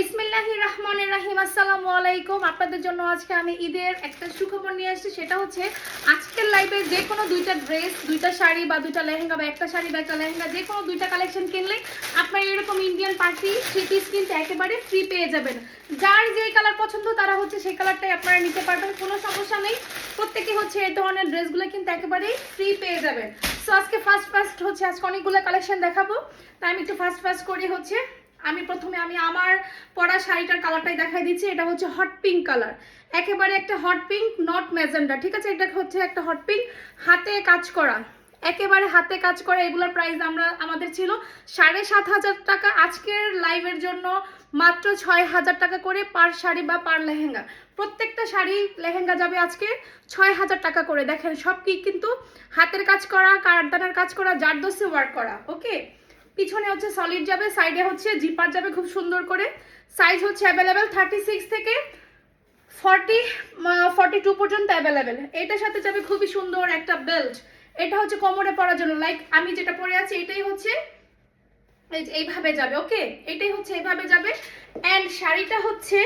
বিসমিল্লাহির রহমানির রহিম। আসসালামু আলাইকুম। আপনাদের জন্য আজকে আমি ঈদের একটা সুখবর নিয়ে আসছি। সেটা হচ্ছে আজকের লাইভে যে কোনো দুইটা ড্রেস, দুইটা শাড়ি বা দুইটা লেহেঙ্গা বা একটা শাড়ি বা একটা লেহেঙ্গা, যে কোনো দুইটা কালেকশন কিনলে আপনার এরকম ইন্ডিয়ান পার্টি থ্রি পিস কিন্তু একেবারে ফ্রি পেয়ে যাবেন। যার যেই কালার পছন্দ তারা হচ্ছে সেই কালারটাই আপনারা নিতে পারবেন, কোনো সমস্যা নেই। প্রত্যেকে হচ্ছে এই ধরনের ড্রেসগুলো কিন্তু একেবারেই ফ্রি পেয়ে যাবেন। সো আজকে ফার্স্ট হচ্ছে আজকে অনেকগুলো কালেকশন দেখাবো, তাই আমি একটু ফার্স্ট করি। হচ্ছে আমি প্রথমে আমার পরা শাড়িটার কালারটাই দেখাই দিচ্ছি। এটা হচ্ছে হট পিঙ্ক কালার, একেবারে একটা হট পিঙ্ক, নট ম্যাজেন্ডা, ঠিক আছে? এটা হচ্ছে একটা হট পিঙ্ক, হাতে কাজ করা, একেবারে হাতে কাজ করা। এগুলোর প্রাইস আমাদের ছিল 7,500 টাকা। আজকের লাইভের জন্য মাত্র 6,000 টাকা করে পার শাড়ি বা পার লেহেঙ্গা। প্রত্যেকটা শাড়ি লেহেঙ্গা যাবে আজকে 6,000 টাকা করে। দেখেন সব কি কিন্তু হাতের কাজ করা, কারদানার কাজ করা, জারদোসি ওয়ার্ক করা। ওকে, পিছনে হচ্ছে সলিড যাবে, সাইডে হচ্ছে জিপার যাবে খুব সুন্দর করে। সাইজ হচ্ছে অ্যাভেলেবেল 36 থেকে 42 পর্যন্ত অ্যাভেলেবেল। এটার সাথে যাবে খুবই সুন্দর একটা বেল্ট। এটা হচ্ছে কোমরে পরার জন্য, লাইক আমি যেটা পরে আছি এটাই হচ্ছে এইভাবে যাবে। ওকে, এটাই হচ্ছে এইভাবে যাবে। অ্যান্ড শাড়িটা হচ্ছে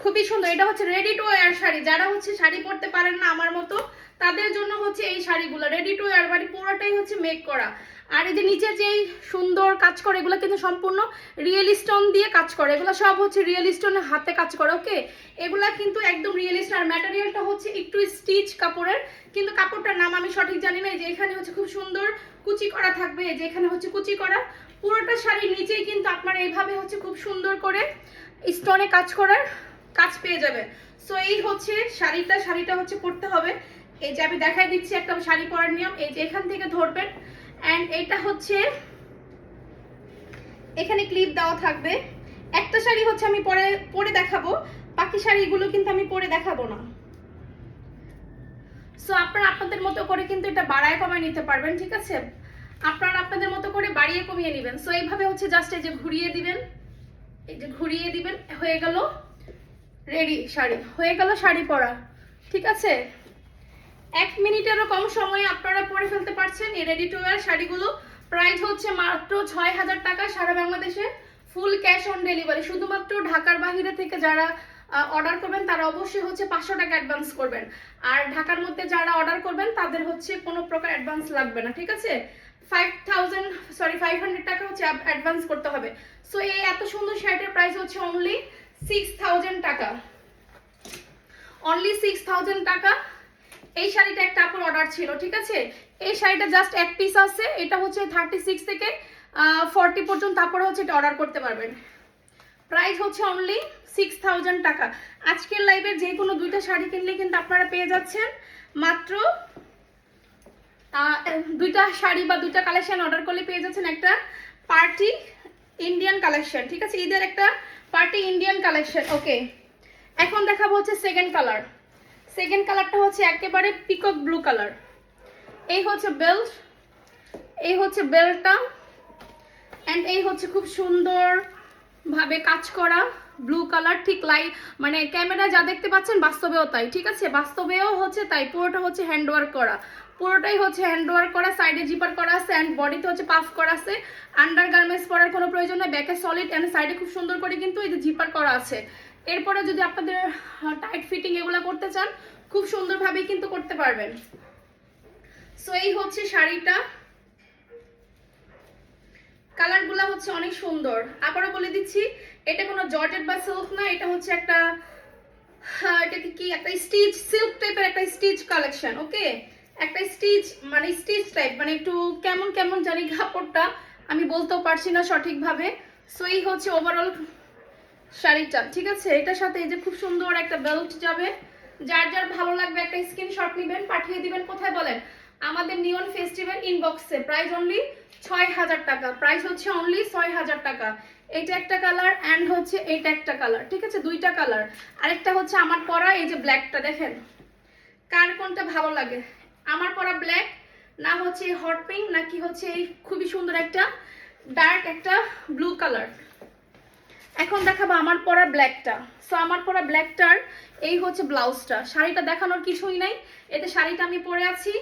খুবই সুন্দর। এটা হচ্ছে রেডি টু ওয়্যার শাড়ি। যারা হচ্ছে শাড়ি পরতে পারেন না আমার মতো, তাদের জন্য হচ্ছে এই শাড়িগুলো রেডি টু ওয়্যার, মানে পুরোটাই হচ্ছে মেক করা। আর এই যে নিচে যেই সুন্দর কাজ করে, এগুলো কিন্তু সম্পূর্ণ রিয়েল স্টোন দিয়ে কাজ করে। এগুলো সব হচ্ছে রিয়েল স্টোনের হাতে কাজ করে। ওকে, এগুলা কিন্তু একদম রিয়েল স্টোন। আর ম্যাটেরিয়ালটা হচ্ছে একটু স্টিচ কাপড়ের, কিন্তু কাপড়টার নাম আমি সঠিক জানি না। এই যে এখানে হচ্ছে খুব সুন্দর কুচি করা থাকবে, এই যে এখানে হচ্ছে কুচি করা। পুরোটা শাড়ির নিচেই কিন্তু আপনারা এইভাবে হচ্ছে খুব সুন্দর করে স্টোনে কাজ করার কাজ পেয়ে যাবে। সো এই হচ্ছে শাড়িটা হচ্ছে পরতে হবে। এই যে আমি দেখাই দিচ্ছি একটা শাড়ি পরার নিয়ম। এই যে এখান থেকে ধরবেন, এন্ড এটা হচ্ছে এখানে ক্লিপ দেওয়া থাকবে। একটা শাড়ি হচ্ছে আমি পরে দেখাবো, বাকি শাড়িগুলো কিন্তু আমি পরে দেখাবো না। সো আপনারা আপনাদের মতো করে কিন্তু এটা বাড়ায় কমায় নিতে পারবেন, ঠিক আছে? আপনারা আপনাদের মতো করে বাড়িয়ে কমিয়ে নেবেন। সো এইভাবে হচ্ছে জাস্ট এই যে ঘুরিয়ে দিবেন, এই যে ঘুরিয়ে দিবেন, হয়ে গেল রেডি শাড়ি, হয়ে গেল শাড়ি পরা, ঠিক আছে? 1 মিনিটেরও কম সময়ে আপনারা পরে ফেলতে পারছেন এই রেডি টু ওয়্যার শাড়িগুলো। প্রাইস হচ্ছে মাত্র 6,000 টাকা সারা বাংলাদেশে, ফুল ক্যাশ অন ডেলিভারি। শুধুমাত্র ঢাকার বাইরে থেকে যারা অর্ডার করবেন তারা অবশ্যই হচ্ছে 500 টাকা অ্যাডভান্স করবেন। আর ঢাকার মধ্যে যারা অর্ডার করবেন তাদের হচ্ছে কোনো প্রকার অ্যাডভান্স লাগবে না, ঠিক আছে? 500 টাকা হচ্ছে অ্যাডভান্স করতে হবে। সো এই এত সুন্দর শাড়িটার প্রাইস হচ্ছে অনলি 6,000 টাকা, অনলি 6,000 টাকা। এই শাড়িটা একটা আপুর অর্ডার ছিল, ঠিক আছে? এই শাড়িটা জাস্ট এক পিস আছে। এটা হচ্ছে 36 থেকে 40 পর্যন্ত আপনারা হচ্ছে এটা অর্ডার করতে পারবেন। প্রাইস হচ্ছে অনলি 6,000 টাকা। আজকের লাইভে যে কোনো দুইটা শাড়ি কিনলে কিন্তু আপনারা পেয়ে যাচ্ছেন মাত্র দুইটা শাড়ি বা দুইটা কালেকশন অর্ডার করলে পেয়ে যাচ্ছেন একটা পার্টি ইন্ডিয়ান কালেকশন, ঠিক আছে? ঈদের একটা পার্টি ইন্ডিয়ান কালেকশন। ওকে, এখন দেখাবো হচ্ছে সেকেন্ড কালার। সেকেন্ড কালারটা হচ্ছে একেবারে পিকক ব্লু কালার। এই হচ্ছে বেল্ট, এই হচ্ছে বেল্টটা, এন্ড এই হচ্ছে খুব সুন্দর ভাবে কাজ করা ব্লু কালার। ঠিক লাইট মানে ক্যামেরা যা দেখতে পাচ্ছেন বাস্তবেও তাই, ঠিক আছে? বাস্তবেও হচ্ছে তাই। পুরোটা হচ্ছে হ্যান্ডওয়ার্ক করা, পুরোটাই হচ্ছে হ্যান্ডওয়ার্ক করা। সাইডে জিপার করা আছে এন্ড বডিতে হচ্ছে পাফ করা আছে। আন্ডার গার্মেন্টস পরার কোনো প্রয়োজন নেই। ব্যাকে সলিড এন্ড সাইডে খুব সুন্দর করে কিন্তু এই যে জিপার করা আছে। এরপরে যদি আপনাদের টাইট ফিটিং এগুলো করতে চান খুব সুন্দরভাবেই কিন্তু করতে পারবেন। সো এই হচ্ছে শাড়িটা, কালারগুলো হচ্ছে অনেক সুন্দর। আবারও বলে দিচ্ছি, এটা কোনো জর্জেট বা সিল্ক না, এটা হচ্ছে একটা এটাকে কি একটা স্টিচ সিল্ক টাইপের একটা স্টিচ কালেকশন। ওকে, একটা স্টিচ মানে স্টিচ টাইপ, মানে একটু কেমন কেমন জানি কাপড়টা, আমি বলতেও পারছি না সঠিকভাবে। সো এই হচ্ছে ওভারঅল শাড়িটা, ঠিক আছে? এটার সাথে এই যে খুব সুন্দর একটা বেল্ট যাবে। যার যার ভালো লাগবে একটা স্ক্রিনশট নেবেন, পাঠিয়ে দিবেন। কোথায় বলেন? আমাদের নিয়ন ফেস্টিভ্যাল ইনবক্সে। প্রাইস অনলি 6,000 টাকা, প্রাইস হচ্ছে অনলি 6,000 টাকা। এটা একটা কালার এন্ড হচ্ছে এটা একটা কালার, ঠিক আছে? দুইটা কালার। আরেকটা হচ্ছে আমার পরা এই যে ব্ল্যাকটা, দেখেন কার কোনটা ভালো লাগে। আমার পরা ব্ল্যাক, না হচ্ছে হট পিঙ্ক, নাকি হচ্ছে এই খুবই সুন্দর একটা ডার্ক একটা ব্লু কালার। এখন দেখাবো আমার পরা ব্ল্যাকটা। সো আমার পরা ব্ল্যাকটার এই হচ্ছে ব্লাউজটা। শাড়িটা দেখানোর কিছুই নাই, এতে শাড়িটা আমি পরে আছি,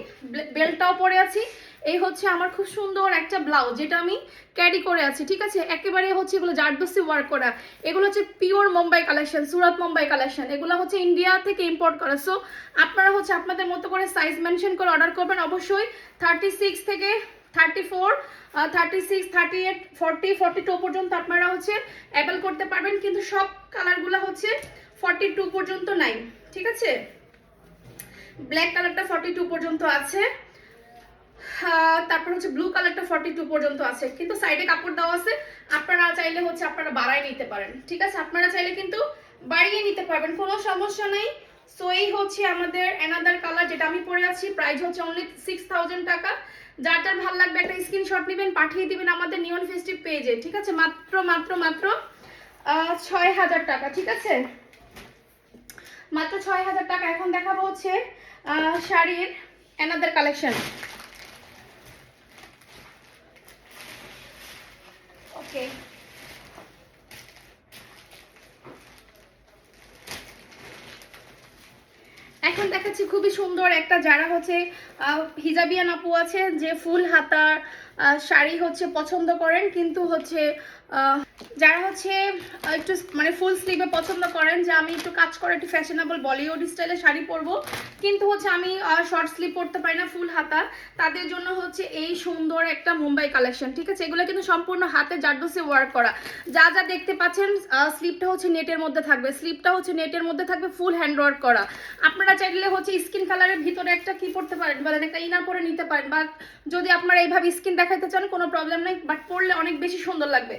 বেল্টটাও পরে আছি। এই হচ্ছে আমার খুব সুন্দর একটা ব্লাউজ, যেটা আমি ক্যারি করে আছি, ঠিক আছে। একেবারে হচ্ছে এগুলো জারদোসি ওয়ার্ক করা, এগুলো হচ্ছে পিওর মুম্বাই কালেকশন, সুরাত মুম্বাই কালেকশন, এগুলো হচ্ছে ইন্ডিয়া থেকে ইম্পোর্ট করা। সো আপনারা হচ্ছে আপনাদের মতো করে সাইজ মেনশন করে অর্ডার করবেন। অবশ্যই 36 থেকে 34, 36, 38, 40, 42 পর্যন্ত আপনারা হচ্ছে অ্যাভেল করতে পারবেন, কিন্তু সব কালারগুলো হচ্ছে 42 পর্যন্ত নাই, ঠিক আছে। ব্ল্যাক কালারটা 42 পর্যন্ত আছে, তারপর হচ্ছে ব্লু কালারটা 42 পর্যন্ত আছে, কিন্তু সাইডে কাপড় দেওয়া আছে, আপনারা চাইলে হচ্ছে আপনারা বাড়ায় নিতে পারেন, ঠিক আছে। আপনারা চাইলে কিন্তু বাড়িয়ে নিতে পারবেন, কোনো সমস্যা নেই। সো এই হচ্ছে আমাদের অ্যানাদার কালার, যেটা আমি পরে আছি। প্রাইস হচ্ছে অনলি 6000 টাকা। যার যার ভালো লাগবে একটা স্ক্রিনশট নেবেন, পাঠিয়ে দিবেন আমাদের নিয়ন ফেস্টিভ পেজে, ঠিক আছে। মাত্র মাত্র মাত্র 6000 টাকা, ঠিক আছে, মাত্র 6000 টাকা। এখন দেখাবো হচ্ছে শাড়ির অ্যানাদার কালেকশন। ওকে, এখন দেখাচ্ছি খুবই সুন্দর একটা, যারা হচ্ছে হিজাবিয়ান আপু আছে যে ফুল হাতার শাড়ি হচ্ছে পছন্দ করেন, কিন্তু হচ্ছে যারা হচ্ছে একটু মানে ফুল স্লিভে পছন্দ করেন, যে আমি একটু কাজ করে একটু ফ্যাশনেবল বলিউড স্টাইলে শাড়ি পরবো, কিন্তু হচ্ছে আমি শর্ট স্লিভ পরতে পারি না ফুল হাতা, তাদের জন্য হচ্ছে এই সুন্দর একটা মুম্বাই কালেকশন, ঠিক আছে। এগুলো কিন্তু সম্পূর্ণ হাতে জারদোসি ওয়ার্ক করা। যা যা দেখতে পাচ্ছেন, স্লিভটা হচ্ছে নেটের মধ্যে থাকবে, স্লিভটা হচ্ছে নেটের মধ্যে থাকবে, ফুল হ্যান্ড ওয়ার্ক করা। আপনারা চাইলে হচ্ছে স্কিন কালারের ভিতরে একটা কি পরতে পারেন বলেন, একটা ইনার পরে নিতে পারেন, বা যদি আপনারা এইভাবে স্কিন দেখাইতে চান কোনো প্রবলেম নেই, বাট পরলে অনেক বেশি সুন্দর লাগবে।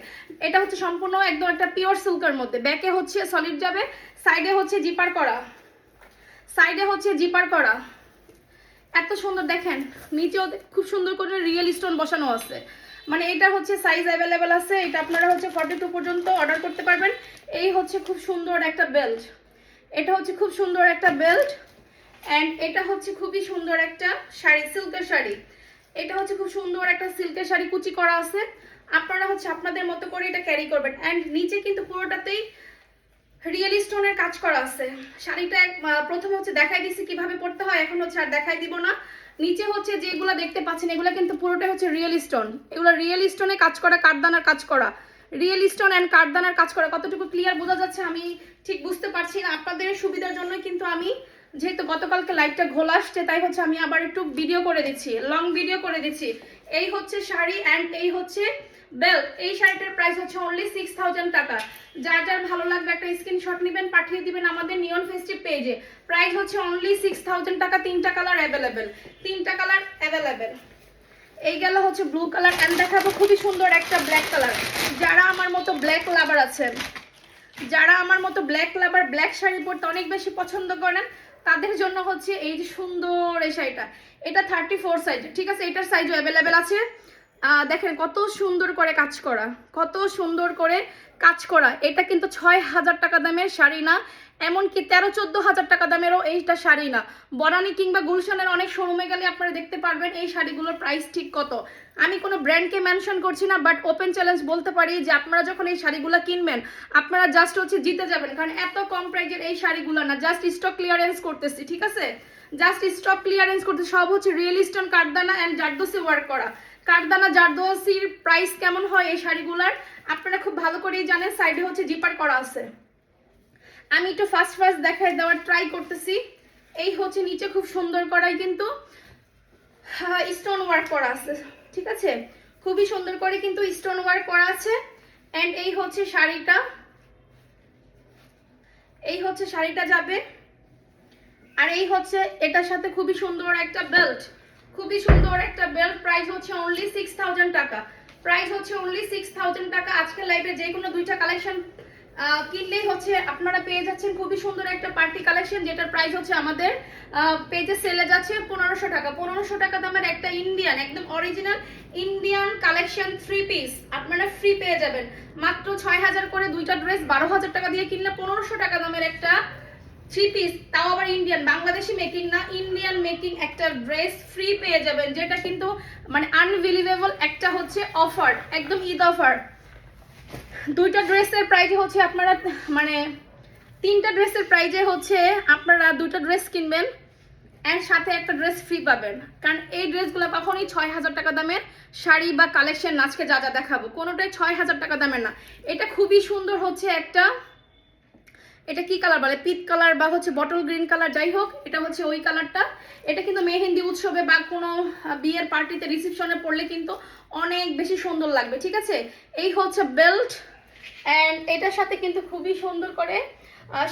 এটা হচ্ছে সম্পূর্ণ একদম একটা পিওর সিল্কের মধ্যে, ব্যাকে হচ্ছে সলিড যাবে, সাইডে হচ্ছে জিপার করা, সাইডে হচ্ছে জিপার করা, এত সুন্দর দেখেন। নিচেও খুব সুন্দর করে রিয়েল স্টোন বসানো আছে, মানে এটা হচ্ছে সাইজ অ্যাভেলেবেল আছে, এটা আপনারা হচ্ছে 42 পর্যন্ত অর্ডার করতে পারবেন। এই হচ্ছে খুব সুন্দর একটা বেল্ট, এটা হচ্ছে খুব সুন্দর একটা বেল্ট, অ্যান্ড এটা হচ্ছে খুবই সুন্দর একটা শাড়ি, সিল্কের শাড়ি, এটা হচ্ছে খুব সুন্দর একটা সিল্কের শাড়ি, কুচি করা আছে। আপনারা হচ্ছে আপনাদের মতো করে এটা ক্যারি করবেন, অ্যান্ড নিচে কিন্তু পুরোটাতেই রিয়েল স্টোনের কাজ করা আছে। শাড়িটা প্রথমে হচ্ছে দেখাই দিছি কিভাবে পরতে হয়, এখন হচ্ছে আর দেখাই দিব না। নিচে হচ্ছে যেগুলো দেখতে পাচ্ছেন, এগুলো কিন্তু পুরোটাই হচ্ছে রিয়েল স্টোন, এগুলো রিয়েল স্টোনে কাজ করা, কাঠদানার কাজ করা, রিয়েল স্টোন অ্যান্ড কাঠদানার কাজ করা। কতটুকু ক্লিয়ার বোঝা যাচ্ছে আমি ঠিক বুঝতে পারছি না, আপনাদের সুবিধার জন্য কিন্তু আমি যেহেতু গতকালকে লাইভটা ঘোলা আসছে, তাই হচ্ছে আমি আবার একটু ভিডিও করে দিচ্ছি, লং ভিডিও করে দিচ্ছি। এই হচ্ছে শাড়ি অ্যান্ড এই হচ্ছে বেল্ট। এই শাড়িটার প্রাইস হচ্ছে অনলি 6000 টাকা। যার যার ভালো লাগবে একটা স্ক্রিনশট নেবেন, পাঠিয়ে দিবেন আমাদের নিয়ন ফেস্টিভ পেজে। প্রাইস হচ্ছে অনলি 6000 টাকা। তিনটা কালার অ্যাভেলেবেল, তিনটা কালার অ্যাভেলেবেল। এই গেল হচ্ছে ব্লু কালার, অ্যান্ড দেখাবো খুবই সুন্দর একটা ব্ল্যাক কালার। যারা আমার মতো ব্ল্যাক লাভার আছেন, যারা আমার মতো ব্ল্যাক লাভার, ব্ল্যাক শাড়ি পরতে অনেক বেশি পছন্দ করেন, তাদের জন্য হচ্ছে এই যে সুন্দর এই শাড়িটা। এটা 34 সাইজ, ঠিক আছে, এটার সাইজও অ্যাভেলেবেল আছে। দেখেন কত সুন্দর করে কাজ করা, কত সুন্দর করে কাজ করা। এটা কিন্তু 6000 টাকা দামের শাড়ি না, এমনকি 13-14 হাজার টাকা দামেরও এইটা শাড়ি না। বনানী কিংবা গুলশানের অনেক শোরুমে গেলে আপনারা দেখতে পারবেন এই শাড়িগুলোর প্রাইস ঠিক কত। আমি কোনো ব্র্যান্ডকে মেনশন করছি না, বাট ওপেন চ্যালেঞ্জ বলতে পারি যে আপনারা যখন এই শাড়িগুলো কিনবেন, আপনারা জাস্ট হচ্ছে জিতে যাবেন, কারণ এত কম প্রাইজের এই শাড়িগুলো না, জাস্ট স্টক ক্লিয়ারেন্স করতেছি, ঠিক আছে, জাস্ট স্টক ক্লিয়ারেন্স করতে। সব হচ্ছে রিয়েল স্টোন, কাঠদানা অ্যান্ড জারদোসি ওয়ার্ক করা। কাঠদানা জারদোসির প্রাইস কেমন হয় এই শাড়িগুলার আপনারা খুব ভালো করেই জানেন। সাইডে হচ্ছে জিপার করা আছে, আমি একটু ফার্স্ট দেখাই দেওয়ার ট্রাই করতেছি। এই হচ্ছে নিচে খুব সুন্দর করাই কিন্তু স্টোন ওয়ার্ক করা আছে, ঠিক আছে, খুবই সুন্দর করে কিন্তু স্টোন ওয়ার্ক করা আছে। এন্ড এই হচ্ছে শাড়িটা, এই হচ্ছে শাড়িটা যাবে, আর এই হচ্ছে এটার সাথে খুবই সুন্দর একটা বেল্ট, খুবই সুন্দর একটা বেল্ট। প্রাইস হচ্ছে অনলি 6000 টাকা, প্রাইস হচ্ছে অনলি 6000 টাকা। আজকের লাইভে যে কোনো দুইটা কালেকশন কিনলেই হচ্ছে আপনারা পেয়ে যাচ্ছেন খুবই সুন্দর একটা পার্টি কালেকশন, যেটার প্রাইস হচ্ছে আমাদের পেজে সেলে যাচ্ছে 1500 টাকা। 1500 টাকা দামের একটা ইন্ডিয়ান, একদম অরিজিনাল ইন্ডিয়ান কালেকশন 3 পিস আপনারা ফ্রি পেয়ে যাবেন। মাত্র 6000 করে দুইটা ড্রেস, 12000 টাকা দিয়ে কিনলে 1500 টাকা দামের একটা 3 পিস, তাও আবার ইন্ডিয়ান, বাংলাদেশি মেকিং না, ইন্ডিয়ান মেকিং একটা ড্রেস ফ্রি পেয়ে যাবেন, যেটা কিন্তু মানে আনবিলিভেবল একটা হচ্ছে অফার, একদম ঈদ অফার। দুইটা ড্রেসের প্রাইজে হচ্ছে আপনারা মানে তিনটা ড্রেসের প্রাইজে হচ্ছে আপনারা দুইটা ড্রেস কিনবেন, অ্যান্ড সাথে একটা ড্রেস ফ্রি পাবেন, কারণ এই ড্রেসগুলো কখনোই 6,000 টাকা দামের শাড়ি বা কালেকশন আজকে যা যা দেখাবো কোনোটাই 6,000 টাকা দামের না। এটা খুবই সুন্দর হচ্ছে একটা, এটা কি কালার বলে, পিট কালার বা হচ্ছে বটল গ্রিন কালার, যাই হোক এটা হচ্ছে ওই কালারটা। এটা কিন্তু মেহেন্দি উৎসবে বা কোনো বিয়ের পার্টিতে রিসেপশনে পরলে কিন্তু অনেক বেশি সুন্দর লাগবে, ঠিক আছে। এই হচ্ছে বেল্ট, অ্যান্ড এটার সাথে কিন্তু খুবই সুন্দর করে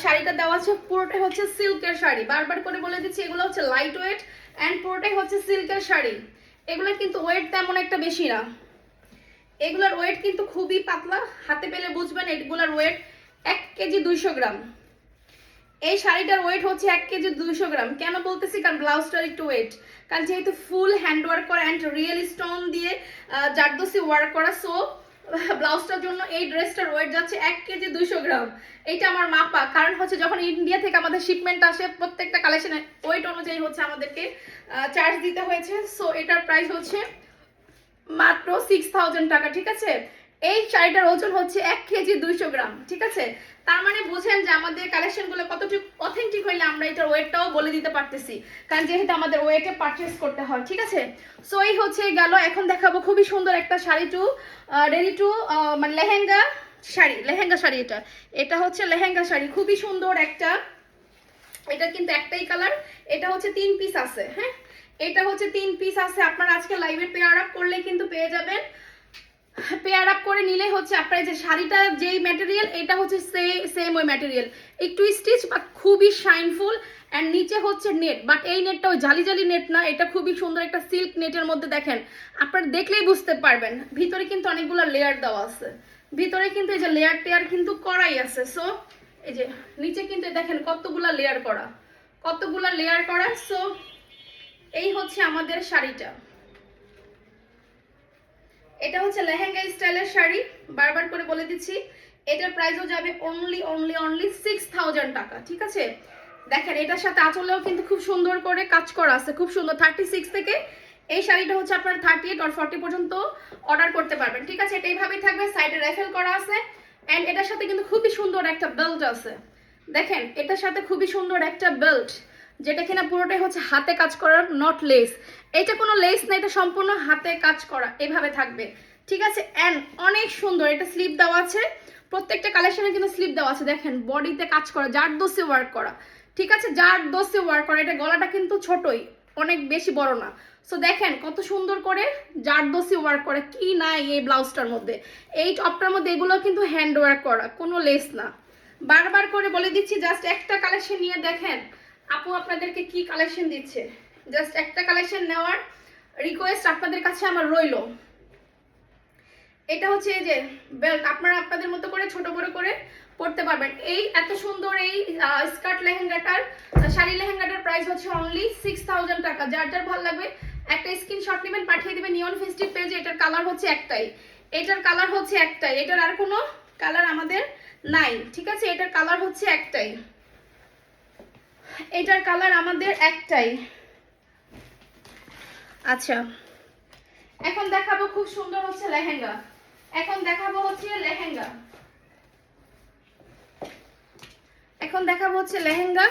শাড়িটা দেওয়া আছে। পুরোটাই হচ্ছে সিল্কের শাড়ি, বারবার করে বলে দিচ্ছি এগুলো হচ্ছে লাইট ওয়েট অ্যান্ড পুরোটাই হচ্ছে সিল্কের শাড়ি। এগুলো কিন্তু ওয়েট তেমন একটা বেশি না, এগুলোর ওয়েট কিন্তু খুবই পাতলা, হাতে পেলে বুঝবেন এগুলোর ওয়েট 1 কেজি 200 গ্রাম। এই শাড়িটার ওয়েট হচ্ছে 1 কেজি 200 গ্রাম। কেন বলতেছি, কারণ ব্লাউজটার একটু ওয়েট, কারণ যেহেতু ফুল হ্যান্ড ওয়ার্ক করা অ্যান্ড রিয়েল স্টোন দিয়ে জারদোসি ওয়ার্ক করা, সো ব্লাউজটার জন্য এই ড্রেসটার ওয়েট যাচ্ছে 1 কেজি 200 গ্রাম। এইটা আমার মাপা, কারণ হচ্ছে যখন ইন্ডিয়া থেকে আমাদের শিপমেন্ট আসে প্রত্যেকটা কালেকশনের ওয়েট অনুযায়ী হচ্ছে আমাদেরকে চার্জ দিতে হয়েছে। সো এটার প্রাইস হচ্ছে মাত্র 6,000 টাকা, ঠিক আছে। এই শাড়িটার ওজন হচ্ছে 1 কেজি 200 গ্রাম, ঠিক আছে। তার মানে বুঝেন যে আমাদের কালেকশনগুলো কতটুকু অথেন্টিক হইলে আমরা এটার ওয়েটটাও বলে দিতে পারতেছি, কারণ যেহেতু আমাদের ওয়েটে পারচেস করতে হয়, ঠিক আছে। সো এই হচ্ছে গেল। এখন দেখাবো খুবই সুন্দর একটা শাড়ি টু রেডি টু মানে লেহেঙ্গা শাড়ি, লেহেঙ্গা শাড়ি। এটা হচ্ছে লেহেঙ্গা শাড়ি, খুবই সুন্দর একটা। এটা কিন্তু একটাই কালার, এটা হচ্ছে 3 পিস আছে, হ্যাঁ এটা হচ্ছে 3 পিস আছে। আপনারা আজকে লাইভে পেয়ার আপ করলে কিন্তু পেয়ে যাবেন, পেয়ার আপ করে নিলে হচ্ছে আপনার যে শাড়িটা যেই ম্যাটেরিয়াল, এটা হচ্ছে সেম ওই ম্যাটেরিয়াল, একটু স্টিচ বা খুবই শাইনফুল, অ্যান্ড নিচে হচ্ছে নেট, বাট এই নেটটা ওই জালি জালি নেট না, এটা খুবই সুন্দর একটা সিল্ক নেটের মধ্যে। দেখেন আপনারা দেখলেই বুঝতে পারবেন, ভিতরে কিন্তু অনেকগুলো লেয়ার দেওয়া আছে, ভিতরে কিন্তু এই যে লেয়ার টেয়ার কিন্তু করাই আছে। সো এই যে নিচে কিন্তু দেখেন কতগুলা লেয়ার করা, কতগুলা লেয়ার করা। সো এই হচ্ছে আমাদের শাড়িটা, এটা হচ্ছে লেহেঙ্গা স্টাইলের শাড়ি, বারবার করে বলে দিচ্ছি এটার প্রাইসও যাবে অনলি 6,000 টাকা, ঠিক আছে। দেখেন এটার সাথে আঁচলেও কিন্তু খুব সুন্দর করে কাজ করা আছে, খুব সুন্দর। 36 থেকে এই শাড়িটা হচ্ছে আপনার 38 or 40 পর্যন্ত অর্ডার করতে পারবেন, ঠিক আছে। এটা এইভাবেই থাকবে, সাইডে রেফেল করা আছে, অ্যান্ড এটার সাথে কিন্তু খুবই সুন্দর একটা বেল্ট আছে। দেখেন এটার সাথে খুবই সুন্দর একটা বেল্ট, যেটা কিনা পুরোটাই হচ্ছে হাতে কাজ করা, নট লেস। এটা কোনো লেস না, এটা সম্পূর্ণ হাতে কাজ করা, এভাবে থাকবে, ঠিক আছে। অ্যান্ড অনেক সুন্দর, এটা স্লিপ দেওয়া আছে, প্রত্যেকটা কালেকশনে কিন্তু স্লিপ দেওয়া আছে। দেখেন বডিতে কাজ করা, জারদোসি ওয়ার্ক করা, ঠিক আছে, জারদোসি ওয়ার্ক করা। এটা গলাটা কিন্তু ছোটই, অনেক বেশি বড় না। সো দেখেন কত সুন্দর করে জারদোসি ওয়ার্ক করে, কি নাই এই ব্লাউজটার মধ্যে, এই টপটার মধ্যে, এগুলো কিন্তু হ্যান্ড ওয়ার্ক করা, কোনো লেস না। বারবার করে বলে দিচ্ছি, জাস্ট একটা কালেকশন নিয়ে দেখেন আপু আপনাদেরকে কি কালেকশন দিচ্ছে, জাস্ট একটা কালেকশন নেওয়ার রিকোয়েস্ট আপনাদের কাছে আমার রইলো। এটা হচ্ছে এই যে বেল্ট, আপনারা আপনাদের মতো করে ছোট বড় করে পড়তে পারবেন। এই এত সুন্দর এই স্কার্ট লেহেঙ্গাটার, শাড়ি লেহেঙ্গাটার প্রাইস হচ্ছে অনলি 6,000 টাকা। যার যার ভালো লাগবে একটা স্ক্রিনশট নেবেন, পাঠিয়ে দিবেন নিয়ন ফেস্টিভ পেজে। এটার কালার হচ্ছে একটাই, এটার কালার হচ্ছে একটাই, এটার আর কোনো কালার আমাদের নাই, ঠিক আছে। এটার কালার হচ্ছে একটাই, এটার কালার আমাদের একটাই। আচ্ছা এখন দেখাবো খুব সুন্দর হচ্ছে লেহেঙ্গা, এখন দেখাবো হচ্ছে লেহেঙ্গা, এখন দেখাবো হচ্ছে লেহেঙ্গা।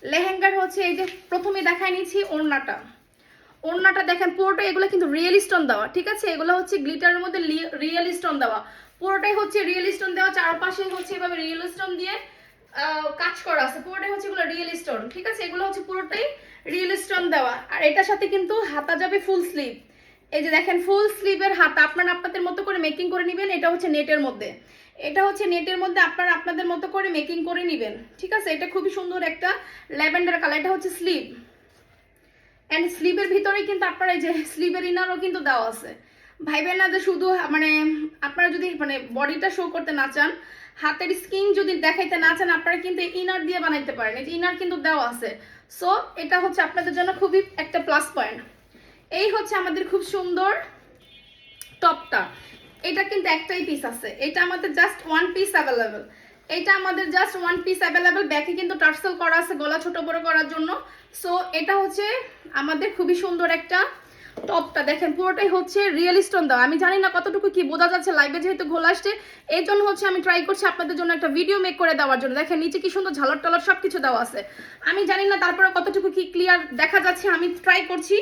লেহেঙ্গার হচ্ছে এই যে প্রথমে দেখাই নিচ্ছি ওড়নাটা, ওড়নাটা দেখেন পুরোটা, এগুলো কিন্তু রিয়েল স্টোন দেওয়া, ঠিক আছে। এগুলো হচ্ছে গ্লিটারের মধ্যে রিয়েল স্টোন দেওয়া, পুরোটাই হচ্ছে রিয়েল স্টোন দেওয়া, চারপাশে হচ্ছে এভাবে রিয়েল স্টোন দিয়ে কাজ করা আছে, পুরোটাই হচ্ছে এগুলো রিয়েল স্টোন, ঠিক আছে। এগুলো হচ্ছে পুরোটাই রিয়েল স্টোন দেওয়া। আর এটার সাথে কিন্তু হাতা যাবে ফুল স্লিভ, এই যে দেখেন ফুল স্লিভের হাতা, আপনারা আপনাদের মতো করে মেকিং করে নেবেন। এটা হচ্ছে নেটের মধ্যে, এটা হচ্ছে নেটের মধ্যে আপনারা আপনাদের মতো করে মেকিং করে নেবেন, ঠিক আছে। এটা খুবই সুন্দর একটা ল্যাভেন্ডার কালার। এটা হচ্ছে স্লিভ, এন্ড স্লিভের ভিতরে কিন্তু আপনারা এই যে স্লিভের ইনারও কিন্তু দেওয়া আছে। ভাইবেন না যে শুধু মানে আপনারা যদি মানে বডিটা শো করতে না চান, হাতের স্কিন যদি দেখাইতে না চান, আপনারা কিন্তু ইনার দিয়ে বানাইতে পারেন, এই যে ইনার কিন্তু দেওয়া আছে। সো এটা হচ্ছে আপনাদের জন্য খুবই একটা প্লাস পয়েন্ট। এই হচ্ছে আমাদের খুব সুন্দর টপটা, এটা কিন্তু একটাই পিস আছে, এটা আমাদের জাস্ট ওয়ান পিস অ্যাভেলেবেল, এটা আমাদের জাস্ট ওয়ান পিস অ্যাভেলেবেল। ব্যাকে কিন্তু টার্সেল করা আছে গলা ছোট বড় করার জন্য। সো এটা হচ্ছে আমাদের খুবই সুন্দর একটা টপটা দেখেন পুরোটাই হচ্ছে রিয়েল স্টোন দাও। আমি জানি না কতটুকু কি বোঝা যাচ্ছে লাইভে, যেহেতু ঘোল আসছে এই জন্য হচ্ছে আমি ট্রাই করছি আপনাদের জন্য একটা ভিডিও মেক করে দেওয়ার জন্য। দেখেন নিচে কি সুন্দর ঝালর টালর সব কিছু দেওয়া আছে। আমি জানি না তারপরে কতটুকু কি ক্লিয়ার দেখা যাচ্ছে, আমি ট্রাই করছি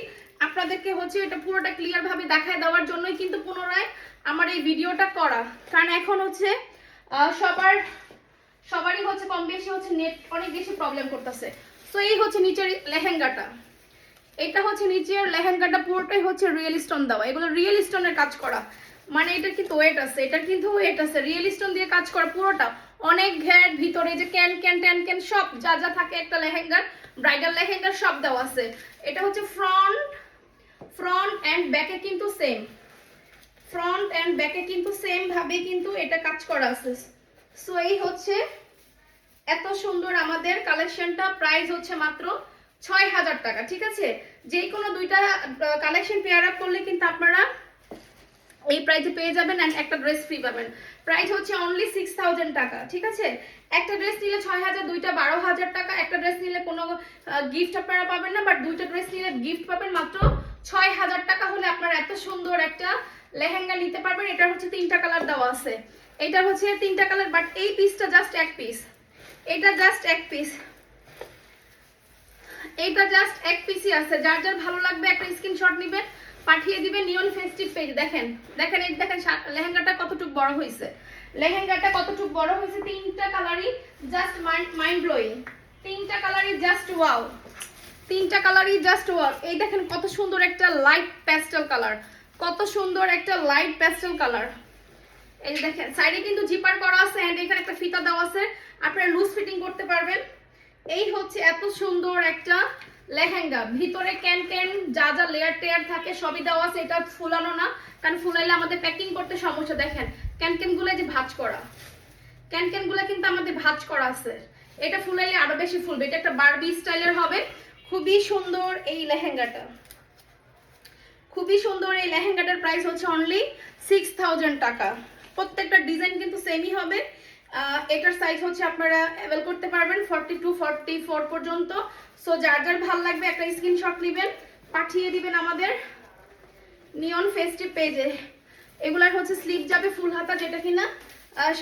আপনাদেরকে হচ্ছে এটা পুরোটা ক্লিয়ার ভাবে দেখায় দেওয়ার জন্যই কিন্তু পুনরায় আমার এই ভিডিওটা করা। কারণ এখন হচ্ছে সবারই হচ্ছে কম বেশি হচ্ছে নেট অনেক বেশি প্রবলেম করতেছে। সো এই হচ্ছে নিচের লেহেঙ্গাটা, এটা হচ্ছে নিচের লেহেঙ্গাটা পুরোটাই হচ্ছে রিয়েল স্টোন দেওয়া, এগুলো রিয়েল স্টোনের কাজ করা, মানে এটার কিন্তু ওয়েট আছে, এটার কিন্তু ওয়েট আছে, রিয়েল স্টোন দিয়ে কাজ করা পুরোটা। অনেক ঘের ভিতরে যে ক্যান ক্যান ট্যান ক্যান সব যা যা থাকে একটা লেহেঙ্গার, ব্রাইডাল লেহেঙ্গার সব দেওয়া আছে। এটা হচ্ছে ফ্রন্ট এন্ড ব্যাকে কিন্তু সেম, ফ্রন্ট এন্ড ব্যাকে কিন্তু সেম ভাবে কিন্তু এটা কাজ করা আছে। সো এই হচ্ছে এত সুন্দর আমাদের কালেকশনটা, প্রাইস হচ্ছে মাত্র ৬,০০০ টাকা। ঠিক আছে, যে কোনো দুইটা কালেকশন পেয়ার আপ করলে কিন্তু আপনারা এই প্রাইসে পেয়ে যাবেন এন্ড একটা ড্রেস ফ্রি পাবেন। প্রাইস হচ্ছে অনলি ৬,০০০ টাকা। ঠিক আছে, একটা ড্রেস নিলে ৬,০০০, দুইটা ১২,০০০ টাকা। একটা ড্রেস নিলে কোনো গিফট আপনারা পাবেন না, বাট দুইটা ড্রেস নিলে গিফট পাবেন মাত্র ৬,০০০ টাকা হলে আপনারা এত সুন্দর একটা লেহেঙ্গা নিতে পারবেন। এটার হচ্ছে 3টা কালার দেওয়া আছে, এটার হচ্ছে 3টা কালার, বাট এই পিসটা জাস্ট এক পিস, এটা জাস্ট এক পিস, এটা জাস্ট এক পিসই আছে। যার যার ভালো লাগবে একটা স্ক্রিনশট নেবেন, পাঠিয়ে দিবেন নিয়ন ফেস্টিভ পেজ। দেখেন দেখেন এই দেখেন লেহেঙ্গাটা কতটুকু বড় হয়েছে, লেহেঙ্গাটা কতটুকু বড় হয়েছে। 3টা কালারই জাস্ট মাইন্ড ব্লোয়িং, 3টা কালারই জাস্ট ওয়াও, 3টা কালারই জাস্ট ওয়াও। এই দেখেন কত সুন্দর একটা লাইট প্যাস্টেল কালার, কত সুন্দর একটা লাইট প্যাস্টেল কালার। এই দেখেন সাইডে কিন্তু জিপার করা আছে এন্ড এখানে একটা ফিতা দেওয়া আছে, আপনারা লুজ ফিটিং করতে পারবেন। এই হচ্ছে এত সুন্দর একটা লেহেঙ্গা, ভিতরে ক্যান ক্যান যা যা লেয়ার টেয়ার থাকে সবই দেওয়া আছে। এটা ফুলানো না, কারণ ফুলাইলে আমাদের প্যাকিং করতে সমস্যা। দেখেন ক্যান ক্যান গুলো যে ভাঁজ করা, ক্যান ক্যান গুলো কিন্তু আমাদের ভাঁজ করা আছে, এটা ফুলাইলে আরো বেশি ফুলবে। এটা একটা বারবি স্টাইলের হবে। খুবই সুন্দর এই লেহেঙ্গাটা, খুবই সুন্দর এই লেহেঙ্গাটার প্রাইস হচ্ছে অনলি ৬,০০০ টাকা। প্রত্যেকটা ডিজাইন কিন্তু সেমই হবে। এটার সাইজ হচ্ছে আপনারা অ্যাভেল করতে পারবেন 42 44 পর্যন্ত। সো যার যার ভালো লাগবে একটা স্ক্রিনশট নেবেন, পাঠিয়ে দিবেন আমাদের নিয়ন ফেস্টিভ পেজে। এগুলার হচ্ছে স্লিভ যাবে ফুল হাতা, যেটা কিনা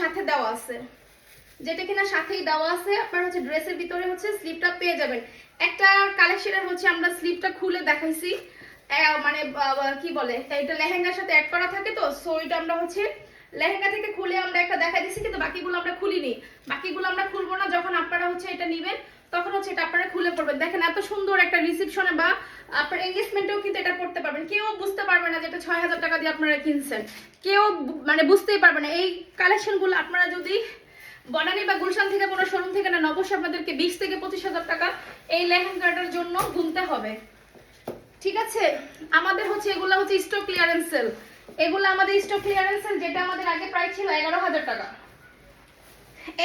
সাথে দেওয়া আছে, যেটা কিনা সাথেই দেওয়া আছে। আপনার হচ্ছে ড্রেসের ভিতরে হচ্ছে স্লিভটা পেয়ে যাবেন। একটা কালেকশনের হচ্ছে আমরা স্লিভটা খুলে দেখাইছি, মানে কি বলে এটা লেহেঙ্গার সাথে অ্যাড করা থাকে, তো সো এটা আমরা হচ্ছে লেহেঙ্গা থেকে খুলে আমরা একটা দেখা দিচ্ছি, কিন্তু বাকিগুলো আমরা খুলিনি, বাকিগুলো আমরা খুলবো না। যখন আপনারা হচ্ছে এটা নেবেন তখন হচ্ছে এটা আপনারা খুলে পড়বেন। দেখেন এত সুন্দর একটা রিসেপশনে বা আপনার এনগেজমেন্টেও কিন্তু এটা পড়তে পারবেন, কেউ বুঝতে পারবে না যে এটা ৬,০০০ টাকা দিয়ে আপনারা কিনছেন, কেউ মানে বুঝতেই পারবে না। এই কালেকশনগুলো আপনারা যদি বনানী বা গুলশান থেকে কোনো শোরুম থেকে নেন, অবশ্যই আপনাদেরকে 20 থেকে 25,০০০ টাকা এই লেহেঙ্গাটার জন্য গুনতে হবে। ঠিক আছে, আমাদের হচ্ছে এগুলো হচ্ছে স্টক ক্লিয়ারেন্স সেল, এগুলো আমাদের স্টক ক্লিয়ারেন্স সেল, যেটা আমাদের আগে প্রাইস ছিল 11,০০০ টাকা।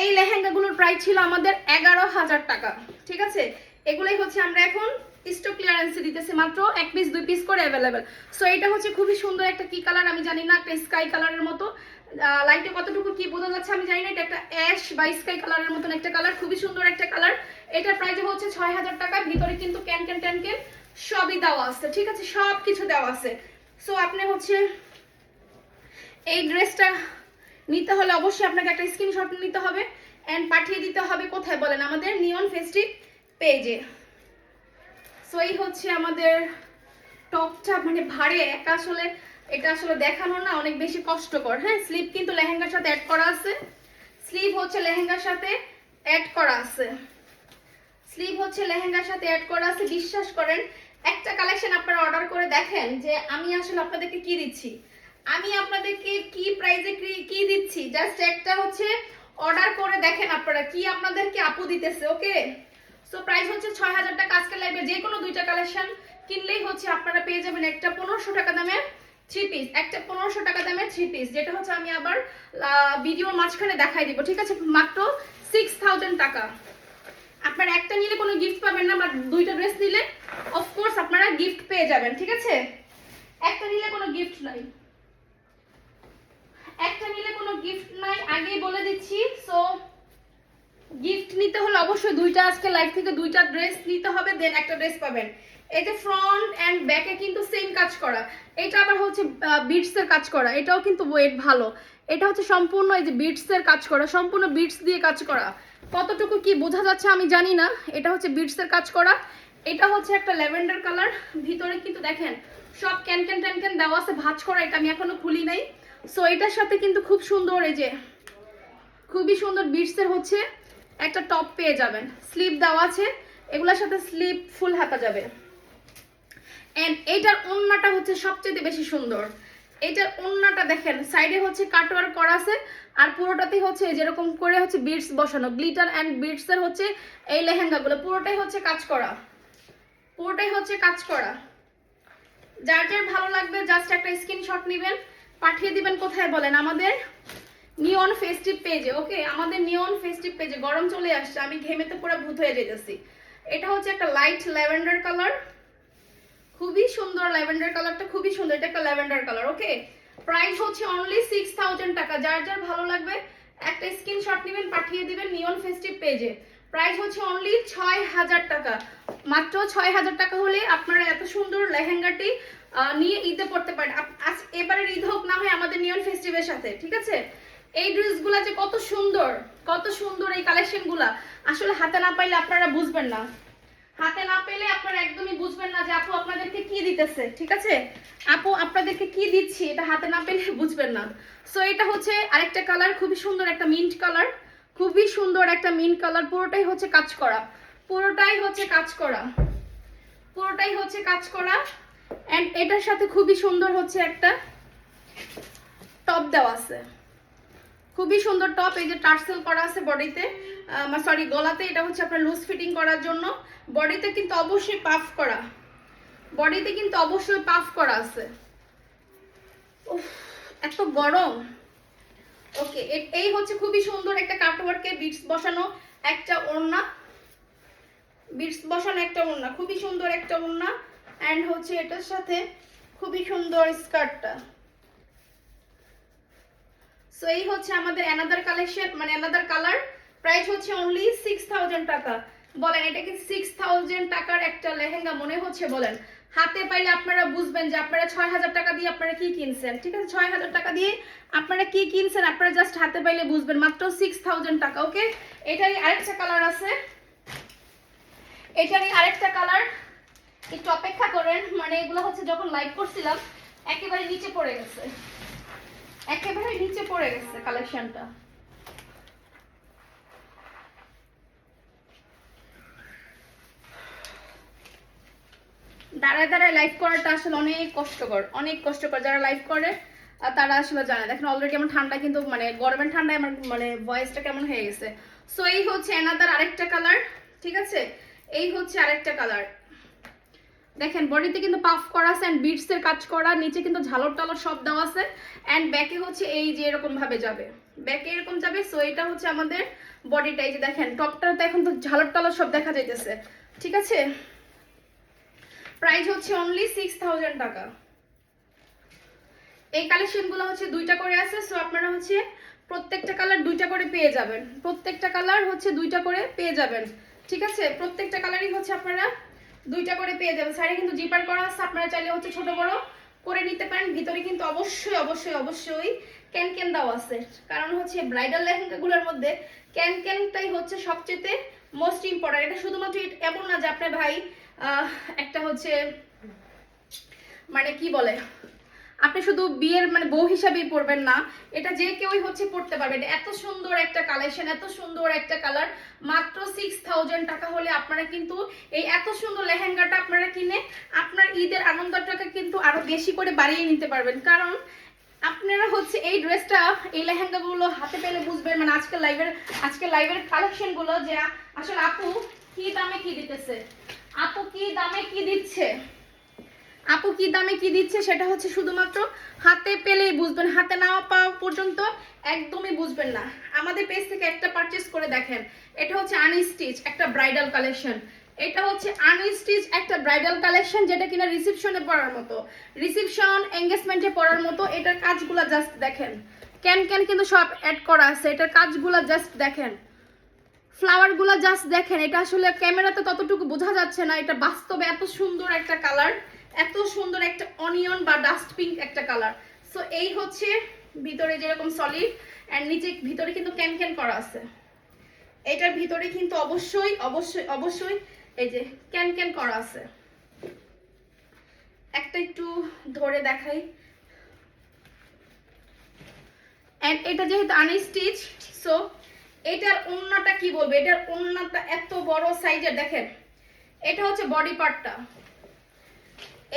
এই লেহেঙ্গাগুলোর প্রাইস ছিল আমাদের 11,০০০ টাকা। ঠিক আছে, এগুলাই হচ্ছে আমরা এখন স্টক ক্লিয়ারেন্সে দিতেছি মাত্র 1 পিস 2 পিস করে অ্যাভেলেবেল। সো এটা হচ্ছে খুবই সুন্দর একটা কি কালার আমি জানি না, একটা স্কাই কালারের মতো, লাইটে কতটুকু কি বোঝা যাচ্ছে আমি জানি না, এটা একটা অ্যাশ বা স্কাই কালারের মতন একটা কালার, খুবই সুন্দর একটা কালার। এটার প্রাইস হচ্ছে ৬,০০০ টাকা। ভিতরে কিন্তু ক্যান ক্যান ট্যান ক্যান সবই দেওয়া আছে। ঠিক আছে, সব কিছু দেওয়া আছে। সো আপনি হচ্ছে এই ড্রেসটা নিতে হলে অবশ্যই আপনাকে একটা স্ক্রিনশট নিতে হবে এন্ড পাঠিয়ে দিতে হবে কোথায় বলেন, আমাদের নিয়ন ফেস্টিভ পেজে। সো এই হচ্ছে আমাদের টপটা, মানে ভারী একা, আসলে এটা আসলে দেখানো না অনেক বেশি কষ্টকর। হ্যাঁ, স্লিভ কিন্তু লেহেঙ্গার সাথে অ্যাড করা আছে, স্লিভ হচ্ছে লেহেঙ্গার সাথে অ্যাড করা আছে, স্লিভ হচ্ছে লেহেঙ্গার সাথে অ্যাড করা আছে। বিশ্বাস করেন একটা কালেকশন আপনারা অর্ডার করে দেখেন যে আমি আসলে আপনাদেরকে কি দিচ্ছি, আমি আপনাদেরকে কি প্রাইসে কি দিচ্ছি, জাস্ট একটা হচ্ছে অর্ডার করে দেখেন আপনারা কি আপনাদেরকে আপু দিতেছে। ওকে, সো প্রাইস হচ্ছে ৬,০০০ টাকা। আজকের লাইভে যে কোনো দুইটা কালেকশন কিনলেই হচ্ছে আপনারা পেয়ে যাবেন একটা ১৫০০ টাকা দামের 3 পিস, একটা ১৫০০ টাকা দামের 3 পিস, যেটা হচ্ছে আমি আবার ভিডিওর মাঝখানে দেখাই দিব। ঠিক আছে, মাত্র ৬,০০০ টাকা। আপনারা একটা নিলে কোনো গিফট পাবেন না, বাট দুইটা ড্রেস নিলে অফকোর্স আপনারা গিফট পেয়ে যাবেন। ঠিক আছে, একটা নিলে কোনো গিফট নাই, একটা নিলে কোনো গিফট নাই, আগেই বলে দিচ্ছি। সো গিফট নিতে হলে অবশ্যই দুইটা, আজকে লাইভ থেকে দুইটা ড্রেস নিতে হবে, দেন একটা ড্রেস পাবেন। এই যে ফ্রন্ট এন্ড ব্যাকে কিন্তু সেম কাজ করা, এটা আবার হচ্ছে বিটস এর কাজ করা, এটাও কিন্তু ওয়েট ভালো। এটা হচ্ছে সম্পূর্ণ এই যে বিটস এর কাজ করা, সম্পূর্ণ বিটস দিয়ে কাজ করা। কতটুকু কি বোঝা যাচ্ছে আমি জানি না, এটা হচ্ছে বিটস এর কাজ করা। এটা হচ্ছে একটা ল্যাভেন্ডার কালার, ভিতরে কিন্তু দেখেন সব ক্যান ক্যান দেওয়া আছে ভাঁজ করা, এটা আমি এখনো খুলি নাই। সো এটার সাথে কিন্তু খুব সুন্দর, এই যে খুবই সুন্দর বিটস এর হচ্ছে একটা টপ পেয়ে যাবেন, স্লিপ দেওয়া আছে, এগুলোর সাথে স্লিপ ফুল হাতা যাবে। এন্ড এইটার ওন্নাটা হচ্ছে সবচেয়ে বেশি সুন্দর। এইটার ওন্নাটা দেখেন সাইডে হচ্ছে কাটওয়ার্ক করা আছে, আর পুরোটাতেই হচ্ছে যেরকম করে হচ্ছে বিটস বসানো, গ্লিটার এন্ড বিটস এর হচ্ছে এই লেহেঙ্গাগুলো পুরোটাই হচ্ছে কাজ করা, পুরোটাই হচ্ছে কাজ করা। যার যার ভালো লাগবে জাস্ট একটা স্ক্রিনশট নেবেন, পাঠিয়ে দিবেন কোথায় বলেন, আমাদের নিয়ন ফেস্টিভ পেজে। ওকে, আমাদের নিয়ন ফেস্টিভ পেজে। গরম চলে আসছে, আমি ঘেমেতে পুরো ভূত হয়ে যেতেছি। এটা হচ্ছে একটা লাইট ল্যাভেন্ডার কালার, খুবই সুন্দর ল্যাভেন্ডার কালারটা, খুবই সুন্দর। এটা একটা ল্যাভেন্ডার কালার। ওকে, প্রাইস হচ্ছে অনলি 6000 টাকা। যার যার ভালো লাগবে একটা স্ক্রিনশট নেবেন, পাঠিয়ে দিবেন নিয়ন ফেস্টিভ পেজে। প্রাইস হচ্ছে অনলি 6000 টাকা, মাত্র 6000 টাকা হলে আপনারা এত সুন্দর লেহেঙ্গাটি নিয়ে ঈদে পড়তে পারেন। এবারের ঈদ হোক না হয় আমাদের নিয়ন ফেস্টিভের সাথে, ঠিক আছে? এই ড্রেসগুলা যে কত সুন্দর, কত সুন্দর এই কালেকশনগুলা, আসলে হাতে না পাইলে আপনারা বুঝবেন না, হাতে না পেলে আপনারা একদমই বুঝবেন না যে আপু আপনাদেরকে কি দিতেছে, ঠিক আছে? আপু আপনাদেরকে কি দিচ্ছি এটা হাতে না পেলে বুঝবেন না। সো এটা হচ্ছে আরেকটা কালার, খুবই সুন্দর একটা মিন্ট কালার, খুবই সুন্দর একটা মিন্ট কালার, পুরোটাই হচ্ছে কাজ করা, পুরোটাই হচ্ছে কাজ করা, পুরোটাই হচ্ছে কাজ করা। এন্ড এটার সাথে খুবই সুন্দর হচ্ছে একটা টপ দেওয়া আছে, খুবই সুন্দর টপ। এই যে টার্সেল করা আছে বডিতে, সরি গলাতে, এটা হচ্ছে আপনার লুজ ফিটিং করার জন্য। বডিতে কিন্তু অবশ্যই পাফ করা, বডিতে কিন্তু অবশ্যই পাফ করা আছে। উফ, এত গরম। ওকে, এই হচ্ছে খুবই সুন্দর একটা কাটওয়ার্কে বিটস বসানো একটা ওড়না, বিটস বসানো একটা ওড়না, খুবই সুন্দর একটা ওড়না। এন্ড হচ্ছে এটার সাথে খুবই সুন্দর স্কার্টটা। সো এই হচ্ছে আমাদের অ্যানাদার কালেকশন, মানে অ্যানাদার কালার। প্রাইস হচ্ছে অনলি 6000 টাকা। বলেন এটা কি 6000 টাকার একটা লেহেঙ্গা মনে হচ্ছে? বলেন, হাতে পাইলে আপনারা বুঝবেন যে আপনারা 6000 টাকা দিয়ে আপনারা কি কিনছেন, ঠিক আছে? 6000 টাকা দিয়ে আপনারা কি কিনছেন আপনারা জাস্ট হাতে পাইলে বুঝবেন, মাত্র 6000 টাকা। ওকে, এটারই আরেকটা কালার আছে, এটারই আরেকটা কালার। একটু অপেক্ষা করেন, মানে এগুলো হচ্ছে যখন লাইভ করছিলাম একেবারে নিচে পড়ে গেছে, একেবারে নিচে পড়ে গেছে কালেকশনটা। দাঁড়ায় দাঁড়ায় লাইভ করাটা আসলে অনেক কষ্টকর, অনেক কষ্টকর। যারা লাইভ করে তারা আসলে জানে। দেখেন অলরেডি আমার ঠান্ডা, কিন্তু মানে গরমের ঠান্ডায় আমার মানে ভয়েসটা কেমন হয়ে গেছে। সো এই হচ্ছে অ্যানাদার আরেকটা কালার, ঠিক আছে? এই হচ্ছে আরেকটা কালার। দেখেন বডিতে কিন্তু পাফ করা আছে এন্ড বিটস এর কাজ করা, নিচে কিন্তু ঝালর টালর সব দেওয়া আছে। এন্ড ব্যাকে হচ্ছে এই যে এরকম ভাবে যাবে, ব্যাকে এরকম যাবে। সো এটা হচ্ছে আমাদের বডিটা। এই যে দেখেন টপটাতে এখন তো ঝালর টালর সব দেখা যাইতেছে, ঠিক আছে? প্রাইস হচ্ছে অনলি 6000 টাকা। এই কালেকশনগুলো হচ্ছে দুইটা করে আছে। সো আপনারা হচ্ছে প্রত্যেকটা কালার দুইটা করে পেয়ে যাবেন, প্রত্যেকটা কালার হচ্ছে দুইটা করে পেয়ে যাবেন, ঠিক আছে? প্রত্যেকটা কালারই হচ্ছে আপনারা দুইটা করে পেয়ে যাবেন। শাড়ি কিন্তু জিপার করা আছে, আপনারা চাইলে হচ্ছে ছোট বড় করে নিতে পারেন। ভিতরে কিন্তু অবশ্যই অবশ্যই অবশ্যই ক্যান ক্যান দেওয়া আছে, কারণ হচ্ছে ব্রাইডাল লেহেঙ্গাগুলোর মধ্যে ক্যান ক্যানটাই হচ্ছে সবচেয়ে মোস্ট ইম্পর্টেন্ট। এটা শুধুমাত্র এমন না যে আপনার ভাই একটা হচ্ছে মানে কি বলে আপনি শুধু বিয়ের মানে বউ হিসাবেই পরবেন না, এটা যে কেউই হচ্ছে পরতে পারবে। এটা এত সুন্দর একটা কালেকশন, এত সুন্দর একটা কালার, মাত্র 6000 টাকা হলে আপনারা কিন্তু এই এত সুন্দর লেহেঙ্গাটা আপনারা কিনে আপনার ঈদের আনন্দটাকে কিন্তু আরো বেশি করে বাড়িয়ে নিতে পারবেন। কারণ আপনারা হচ্ছে এই ড্রেসটা, এই লেহেঙ্গাগুলো হাতে পেলে বুঝবেন, মানে আজকের লাইভের কালেকশনগুলো যে আসলে আপু কি দামে কি দিতেছে, আপু কি দামে কি দিচ্ছে, আপু কি দামে কি দিচ্ছে সেটা হচ্ছে শুধুমাত্র হাতে পেলেই বুঝবেন, হাতে না পাওয়া পর্যন্ত একদমই বুঝবেন না। আমাদের পেজ থেকে একটা পারচেজ করে দেখেন, এটা হচ্ছে আনস্টিচ একটা ব্রাইডাল কালেকশন, এটা হচ্ছে আনস্টিচ একটা ব্রাইডাল কালেকশন, যেটা কিনা রিসেপশনে পরার মতো, রিসেপশন এঙ্গেজমেন্টে পরার মতো। এটার কাজগুলো জাস্ট দেখেন, ক্যান ক্যান কিন্তু সব অ্যাড করা আছে, এটার কাজগুলো জাস্ট দেখেন, ফ্লাওয়ারগুলো জাস্ট দেখেন, এটা আসলে ক্যামেরাতে ততটুকু বোঝা যাচ্ছে না, এটা বাস্তবে এত সুন্দর একটা কালার, এত সুন্দর একটা অনিয়ন বা ডাস্ট পিঙ্ক একটা কালার। সো এই হচ্ছে ভিতরে যেরকম সলিড, এন্ড নিচে ভিতরে কিন্তু ক্যান করা আছে। এটার ভিতরে কিন্তু অবশ্যই অবশ্যই অবশ্যই এই যে ক্যান করা আছে। একটা একটু ধরে দেখাই। এন্ড এটা যেহেতু আনস্টিচ, সো এটার ওন্নাটা কি বলবো, এটার ওন্নাটা এত বড় সাইজের। দেখেন এটা হচ্ছে বডি পার্টটা।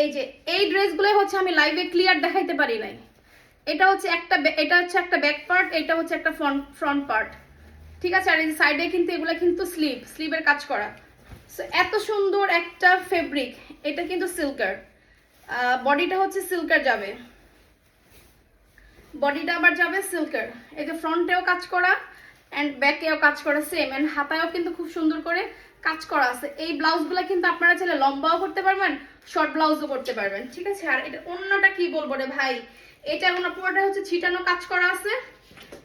এই যে এই ড্রেসগুলো হচ্ছে আমি লাইভে ক্লিয়ার দেখাইতে পারি নাই। এটা হচ্ছে একটা ব্যাক পার্ট, এটা হচ্ছে একটা ফ্রন্ট পার্ট, ঠিক আছে। আর এই সাইডে কিন্তু এগুলা কিন্তু স্লিভের কাজ করা। সো এত সুন্দর একটা ফেব্রিক, এটা কিন্তু সিল্কার, বডিটা হচ্ছে সিল্কার যাবে, বডিটা আবার যাবে সিল্কার। এই যে ফ্রন্টেও কাজ করা এন্ড ব্যাকেও কাজ করা সেম, এন্ড হাতায়ও কিন্তু খুব সুন্দর করে কাজ করা আছে। এই ব্লাউজগুলো কিন্তু আপনারা চাইলে লম্বাও করতে পারবেন, শর্ট ব্লাউজও করতে পারবেন, ঠিক আছে। আর এটা অন্যটা কি বলবো রে ভাই, এটা ওনা পুরোটা হচ্ছে ছিটানো কাজ করা আছে,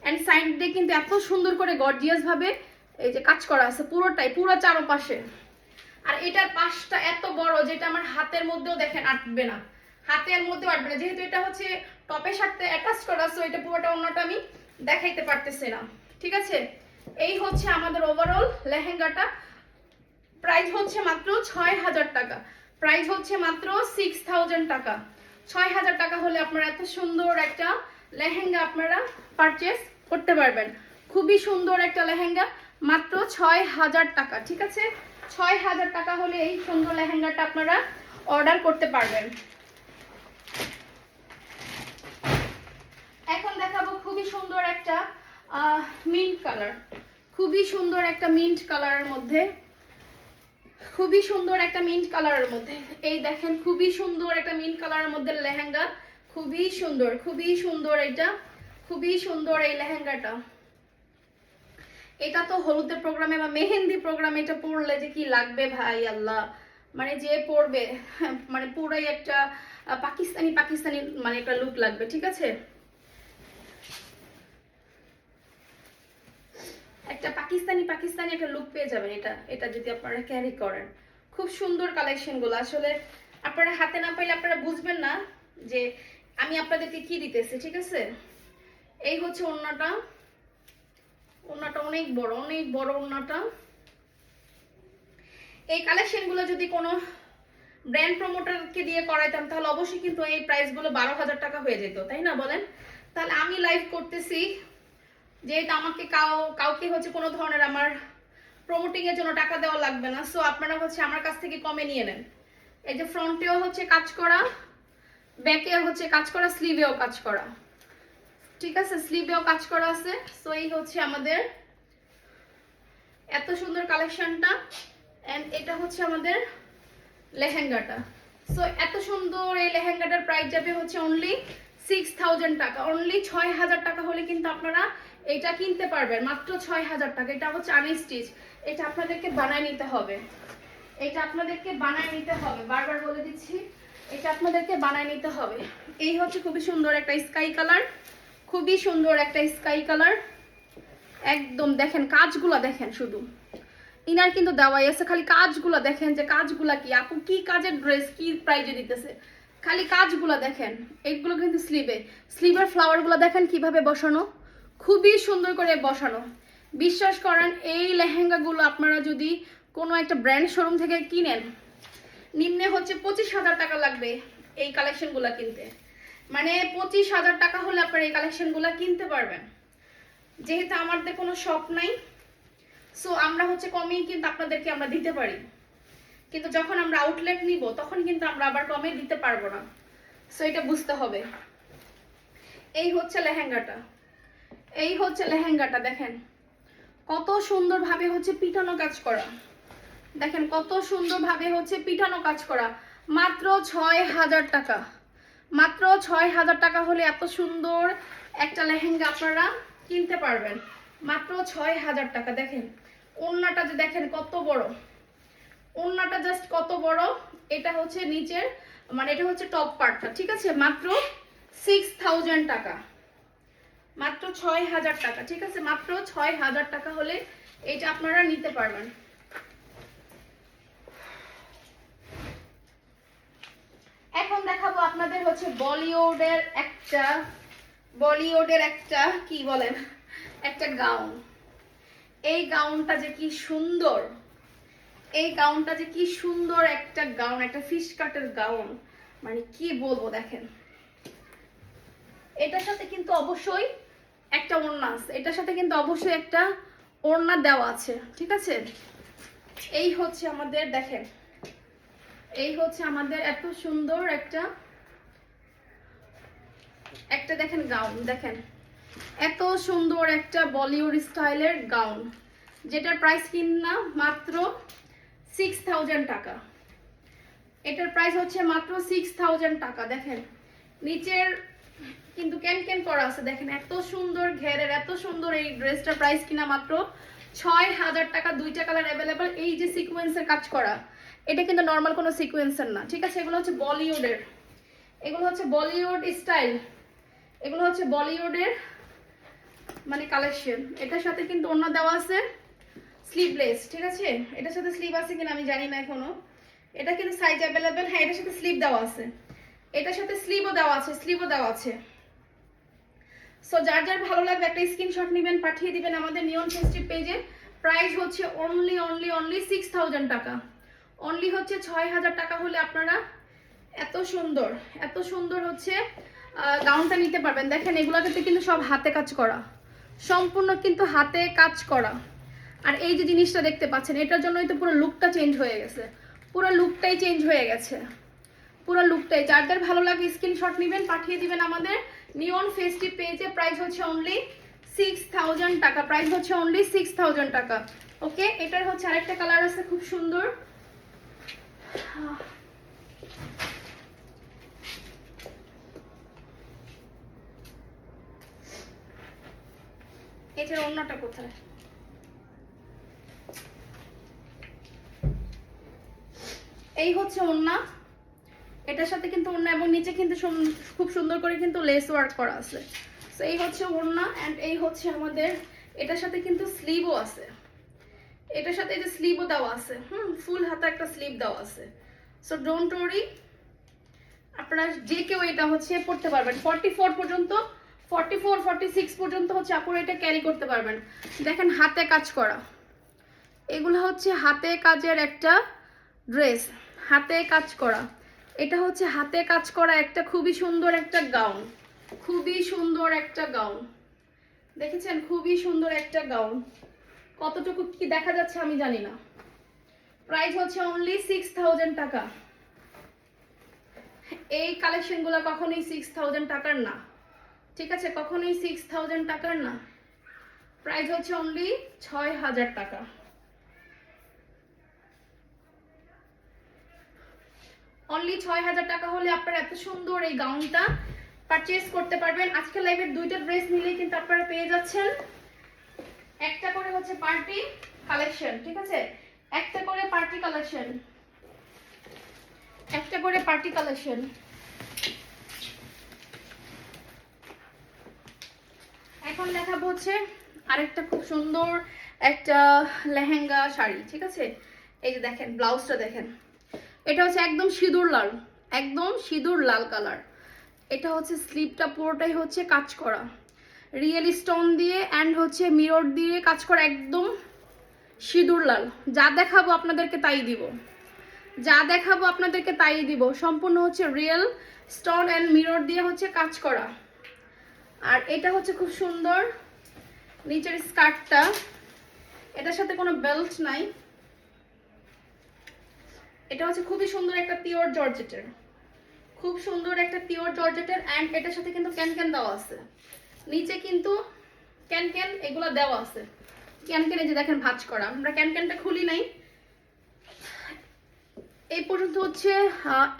এন্ড সাইড দিয়ে কিন্তু এত সুন্দর করে গর্জিয়াস ভাবে এই যে কাজ করা আছে পুরোটাই, পুরো চারপাশে। আর এটার পাশটা এত বড় যেটা আমার হাতের মধ্যেও দেখেন আটবে না, হাতের মধ্যেও আটবে না, যেহেতু এটা হচ্ছে টপের সাথে অ্যাটাচ করা, সো এটা পুরোটা অন্যটা আমি দেখাইতে পারতেছি না, ঠিক আছে। এই হচ্ছে আমাদের ওভারঅল লেহেঙ্গাটা। প্রাইস হচ্ছে মাত্র ৬,০০০ টাকা, প্রাইস হচ্ছে মাত্র ৬,০০০ টাকা। ৬,০০০ টাকা হলে আপনারা এত সুন্দর একটা লেহেঙ্গা আপনারা পারচেস করতে পারবেন। খুবই সুন্দর একটা লেহেঙ্গা, মাত্র ৬,০০০ টাকা, ঠিক আছে। ৬,০০০ টাকা হলে এই সুন্দর লেহেঙ্গাটা আপনারা অর্ডার করতে পারবেন। এখন দেখাবো খুবই সুন্দর একটা মিন্ট কালার, খুবই সুন্দর একটা মিন্ট কালারের মধ্যে, খুবই সুন্দর একটা মিন্ট কালারের মধ্যে। এই দেখেন খুবই সুন্দর একটা মিন্ট কালারের মধ্যে লেহেঙ্গা, খুবই সুন্দর, খুবই সুন্দর। এটা খুবই সুন্দর এই লেহেঙ্গাটা। এটা তো হলুদের প্রোগ্রামে বা মেহেন্দি প্রোগ্রামে এটা পরলে যে কি লাগবে ভাই আল্লাহ, মানে যে পরবে মানে পুরাই একটা পাকিস্তানি পাকিস্তানি মানে একটা লুক লাগবে, ঠিক আছে। একটা পাকিস্তানি পাকিস্তানি একটা লুক পেয়ে যাবেন এটা যদি আপনারা ক্যারি করেন। খুব সুন্দর কালেকশন গুলো, আসলে আপনারা হাতে না পাইলে আপনারা বুঝবেন না যে আমি আপনাদেরকে কি দিতেছি, ঠিক আছে। এই হচ্ছে ওড়নাটা, ওড়নাটা অনেক বড়, অনেক বড় ওড়নাটা। এই কালেকশন গুলো যদি কোনো ব্র্যান্ড প্রমোটারকে দিয়ে করাইতাম তাহলে অবশ্যই কিন্তু এই প্রাইস গুলো ১২,০০০ টাকা হয়ে যেত, তাই না বলেন। তাহলে আমি লাইভ করতেছি যেহেতু আমাকে কাউকে হচ্ছে কোনো ধরনের আমার প্রমোটিং এর জন্য টাকা দেওয়া লাগবে না, সো আপনারা হচ্ছে আমার কাছ থেকে কমে নিয়ে নেন। এই যে ফ্রন্টেও হচ্ছে কাজ করা, ব্যাকেও হচ্ছে কাজ করা, স্লিভেও কাজ করা, ঠিক আছে, স্লিভেও কাজ করা আছে। সো এই হচ্ছে আমাদের এত সুন্দর কালেকশনটা, এন্ড এটা হচ্ছে আমাদের লেহেঙ্গাটা। সো এত সুন্দর এই লেহেঙ্গাটার প্রাইস যাবে হচ্ছে অনলি ৬,০০০ টাকা, অনলি ৬,০০০ টাকা হলে কিন্তু আপনারা এটা কিনতে পারবেন, মাত্র ৬,০০০ টাকা। এটা হচ্ছে আনস্টিচ, এটা আপনাদেরকে বানায় নিতে হবে, এটা আপনাদেরকে বানায় নিতে হবে, বারবার বলে দিচ্ছি এটা আপনাদেরকে বানায় নিতে হবে। এই হচ্ছে খুবই সুন্দর একটা স্কাই কালার, খুবই সুন্দর একটা স্কাই কালার, একদম দেখেন কাজগুলা দেখেন, শুধু ইনার কিন্তু দেওয়াই আছে, খালি কাজগুলা দেখেন যে কাজগুলা কি, আপু কি কাজের ড্রেস, কি প্রাইজে দিতেছে, খালি কাজগুলা দেখেন। এইগুলো কিন্তু স্লিভের ফ্লাওয়ারগুলো দেখেন কিভাবে বসানো, খুবই সুন্দর করে বসানো। বিশ্বাস করেন এই লেহেঙ্গাগুলো আপনারা যদি কোনো একটা ব্র্যান্ড শোরুম থেকে কিনেন, নিম্নে হচ্ছে ২৫,০০০ টাকা লাগবে এই কালেকশনগুলো কিনতে, মানে ২৫,০০০ টাকা হলে আপনারা এই কালেকশনগুলো কিনতে পারবেন। যেহেতু আমাদের কোনো শপ নাই, সো আমরা হচ্ছে কমেই কিন্তু আপনাদেরকে আমরা দিতে পারি, কিন্তু যখন আমরা আউটলেট নিব তখন কিন্তু আমরা আবার কমে দিতে পারবো না, সো এটা বুঝতে হবে। এই হচ্ছে লেহেঙ্গাটা, এই হচ্ছে লেহেঙ্গাটা, দেখেন কত সুন্দর ভাবে হচ্ছে পিটানো কাজ করা, দেখেন কত সুন্দর ভাবে হচ্ছে পিটানো কাজ করা। মাত্র ৬,০০০ টাকা, মাত্র ৬,০০০ টাকা হলে এত সুন্দর একটা লেহেঙ্গা আপনারা কিনতে পারবেন, মাত্র ৬,০০০ টাকা। দেখেন ওড়নাটা যে দেখেন কত বড়, ওড়নাটা জাস্ট কত বড়। এটা হচ্ছে নিচের মানে এটা হচ্ছে টপ পার্টটা, ঠিক আছে। মাত্র ৬,০০০ টাকা, মাত্র ৬,০০০ টাকা, ঠিক আছে। মাত্র ৬,০০০ টাকা হলে এটা আপনারা নিতে পারবেন। এখন দেখাবো আপনাদের হচ্ছে বলিউডের একটা কি বলেন একটা গাউন। এই গাউনটা যে কি সুন্দর, এই গাউনটা যে কি সুন্দর একটা গাউন, একটা ফিশ কাটের গাউন, মানে কি বলবো। দেখেন এটার সাথে কিন্তু অবশ্যই একটা ওড়না আছে, এটার সাথে কিন্তু অবশ্যই একটা ওড়না দেওয়া আছে, ঠিক আছে। এই হচ্ছে আমাদের, দেখেন এই হচ্ছে আমাদের এত সুন্দর একটা দেখেন গাউন, দেখেন এত সুন্দর একটা বলিউড স্টাইলের গাউন, যেটার প্রাইস কিনা মাত্র 6000 টাকা। এটার প্রাইস হচ্ছে মাত্র 6000 টাকা। দেখেন নিচের কিন্তু ক্যান করা আছে, দেখেন এত সুন্দর ঘেরের, এত সুন্দর এই ড্রেসটার প্রাইস কিনা মাত্র 6000 টাকা। দুইটা কালার অ্যাভেলেবল। এই যে সিকোয়েন্সের কাজ করা, এটা কিন্তু নর্মাল কোনো সিকোয়েন্সের না, ঠিক আছে। এগুলো হচ্ছে বলিউডের, এগুলো হচ্ছে বলিউড স্টাইল, এগুলো হচ্ছে বলিউডের মানে কালেকশন। এটার সাথে কিন্তু অন্য দেওয়া আছে স্লিভলেস, ঠিক আছে। এটার সাথে স্লিভ আছে কিনা আমি জানি না এখনো, এটা কিন্তু সাইজ অ্যাভেলেবল। হ্যাঁ এটার সাথে স্লিভ দেওয়া আছে, এটার সাথে স্লিভও দেওয়া আছে, সো যার যার ভালো লাগবে একটা স্ক্রিনশট নেবেন, পাঠিয়ে দিবেন আমাদের নিয়ন ফেস্টিভ পেজে। প্রাইস হচ্ছে অনলি 6000 টাকা, অনলি হচ্ছে 6000 টাকা হলে আপনারা এত সুন্দর হচ্ছে গাউনটা নিতে পারবেন। দেখেন এগুলোতে কিন্তু সব হাতে কাজ করা, সম্পূর্ণ কিন্তু হাতে কাজ করা। আর এই যে জিনিসটা দেখতে পাচ্ছেন, এটার জন্যই তো পুরো লুকটা চেঞ্জ হয়ে গেছে, পুরো লুকটাই চেঞ্জ হয়ে গেছে, পুরো লুকটাই। যার যার ভালো লাগে স্ক্রিনশট নেবেন, পাঠিয়ে দিবেন আমাদের নিয়ন ফেস্টিভ পেজে। প্রাইস হচ্ছে অনলি 6000 টাকা, প্রাইস হচ্ছে অনলি 6000 টাকা। ওকে, এটার হচ্ছে আরেকটা কালার আছে খুব সুন্দর, এটার ওড়নাটা কোথায়, এই হচ্ছে ওড়না। এটার সাথে কিন্তু ওড়না এবং নিচে কিন্তু খুব সুন্দর করে কিন্তু লেস ওয়ার্ক করা আছে। সো এই হচ্ছে ওড়না এন্ড এই হচ্ছে আমাদের, এটার সাথে কিন্তু স্লিভও আছে, এটার সাথে এই যে স্লিভও দেওয়া আছে, ফুল হাতা একটা স্লিভ দেওয়া আছে। সো ডোন্ট ওয়ারি, আপনারা যে কেউ এটা হচ্ছে পড়তে পারবেন। 44 পর্যন্ত, 44 46 পর্যন্ত হচ্ছে আপনারা এটা ক্যারি করতে পারবেন। দেখেন হাতে কাজ করা, এগুলো হচ্ছে হাতে কাজের একটা ড্রেস, হাতে কাজ করা। এটা হচ্ছে হাতে কাজ করা একটা খুবই সুন্দর একটা গাউন, খুবই সুন্দর একটা গাউন। দেখেছেন খুবই সুন্দর একটা গাউন, কতটুকু কি দেখা যাচ্ছে আমি জানি না। প্রাইস হচ্ছে অনলি 6000 টাকা। এই কালেকশনগুলো কখনোই 6000 টাকার না, ঠিক আছে, কখনোই 6000 টাকার না। প্রাইস হচ্ছে অনলি 6000 টাকা। অনলি 6000 টাকা হলে আপনারা এত সুন্দর এই গাউনটা পারচেজ করতে পারবেন। আজকে লাইভের দুইটা ড্রেস নিলেই কিন্তু আপনারা পেয়ে যাচ্ছেন একটা করে হচ্ছে পার্টি কালেকশন, ঠিক আছে, একটা করে পার্টি কালেকশন, একটা করে পার্টি কালেকশন। এখন দেখাবো হচ্ছে আরেকটা খুব সুন্দর একটা লেহেঙ্গা শাড়ি, ঠিক আছে। এই যে দেখেন ব্লাউজটা দেখেন, এটা হচ্ছে একদম সিঁদুর লাল, একদম সিঁদুর লাল কালার। এটা হচ্ছে স্লিভটা পুরোটাই হচ্ছে কাজ করা, রিয়েল স্টোন দিয়ে অ্যান্ড হচ্ছে মিরর দিয়ে কাজ করা, একদম সিঁদুর লাল। যা দেখাবো আপনাদেরকে তাই দিব, যা দেখাবো আপনাদেরকে তাই দিব। সম্পূর্ণ হচ্ছে রিয়েল স্টোন অ্যান্ড মিরর দিয়ে হচ্ছে কাজ করা। আর এটা হচ্ছে খুব সুন্দর নিচের স্কার্টটা, এটার সাথে কোনো বেল্ট নাই। এটা হচ্ছে খুবই সুন্দর একটা পিওর জর্জেটের, খুব সুন্দর একটা পিওর জর্জেটের অ্যান্ড এটার সাথে কিন্তু ক্যান দেওয়া আছে, নিচে কিন্তু ক্যান এগুলো দেওয়া আছে। ক্যান যে দেখেন ভাঁজ করা, আমরা ক্যানটা খুলি নাই। এই পর্যন্ত হচ্ছে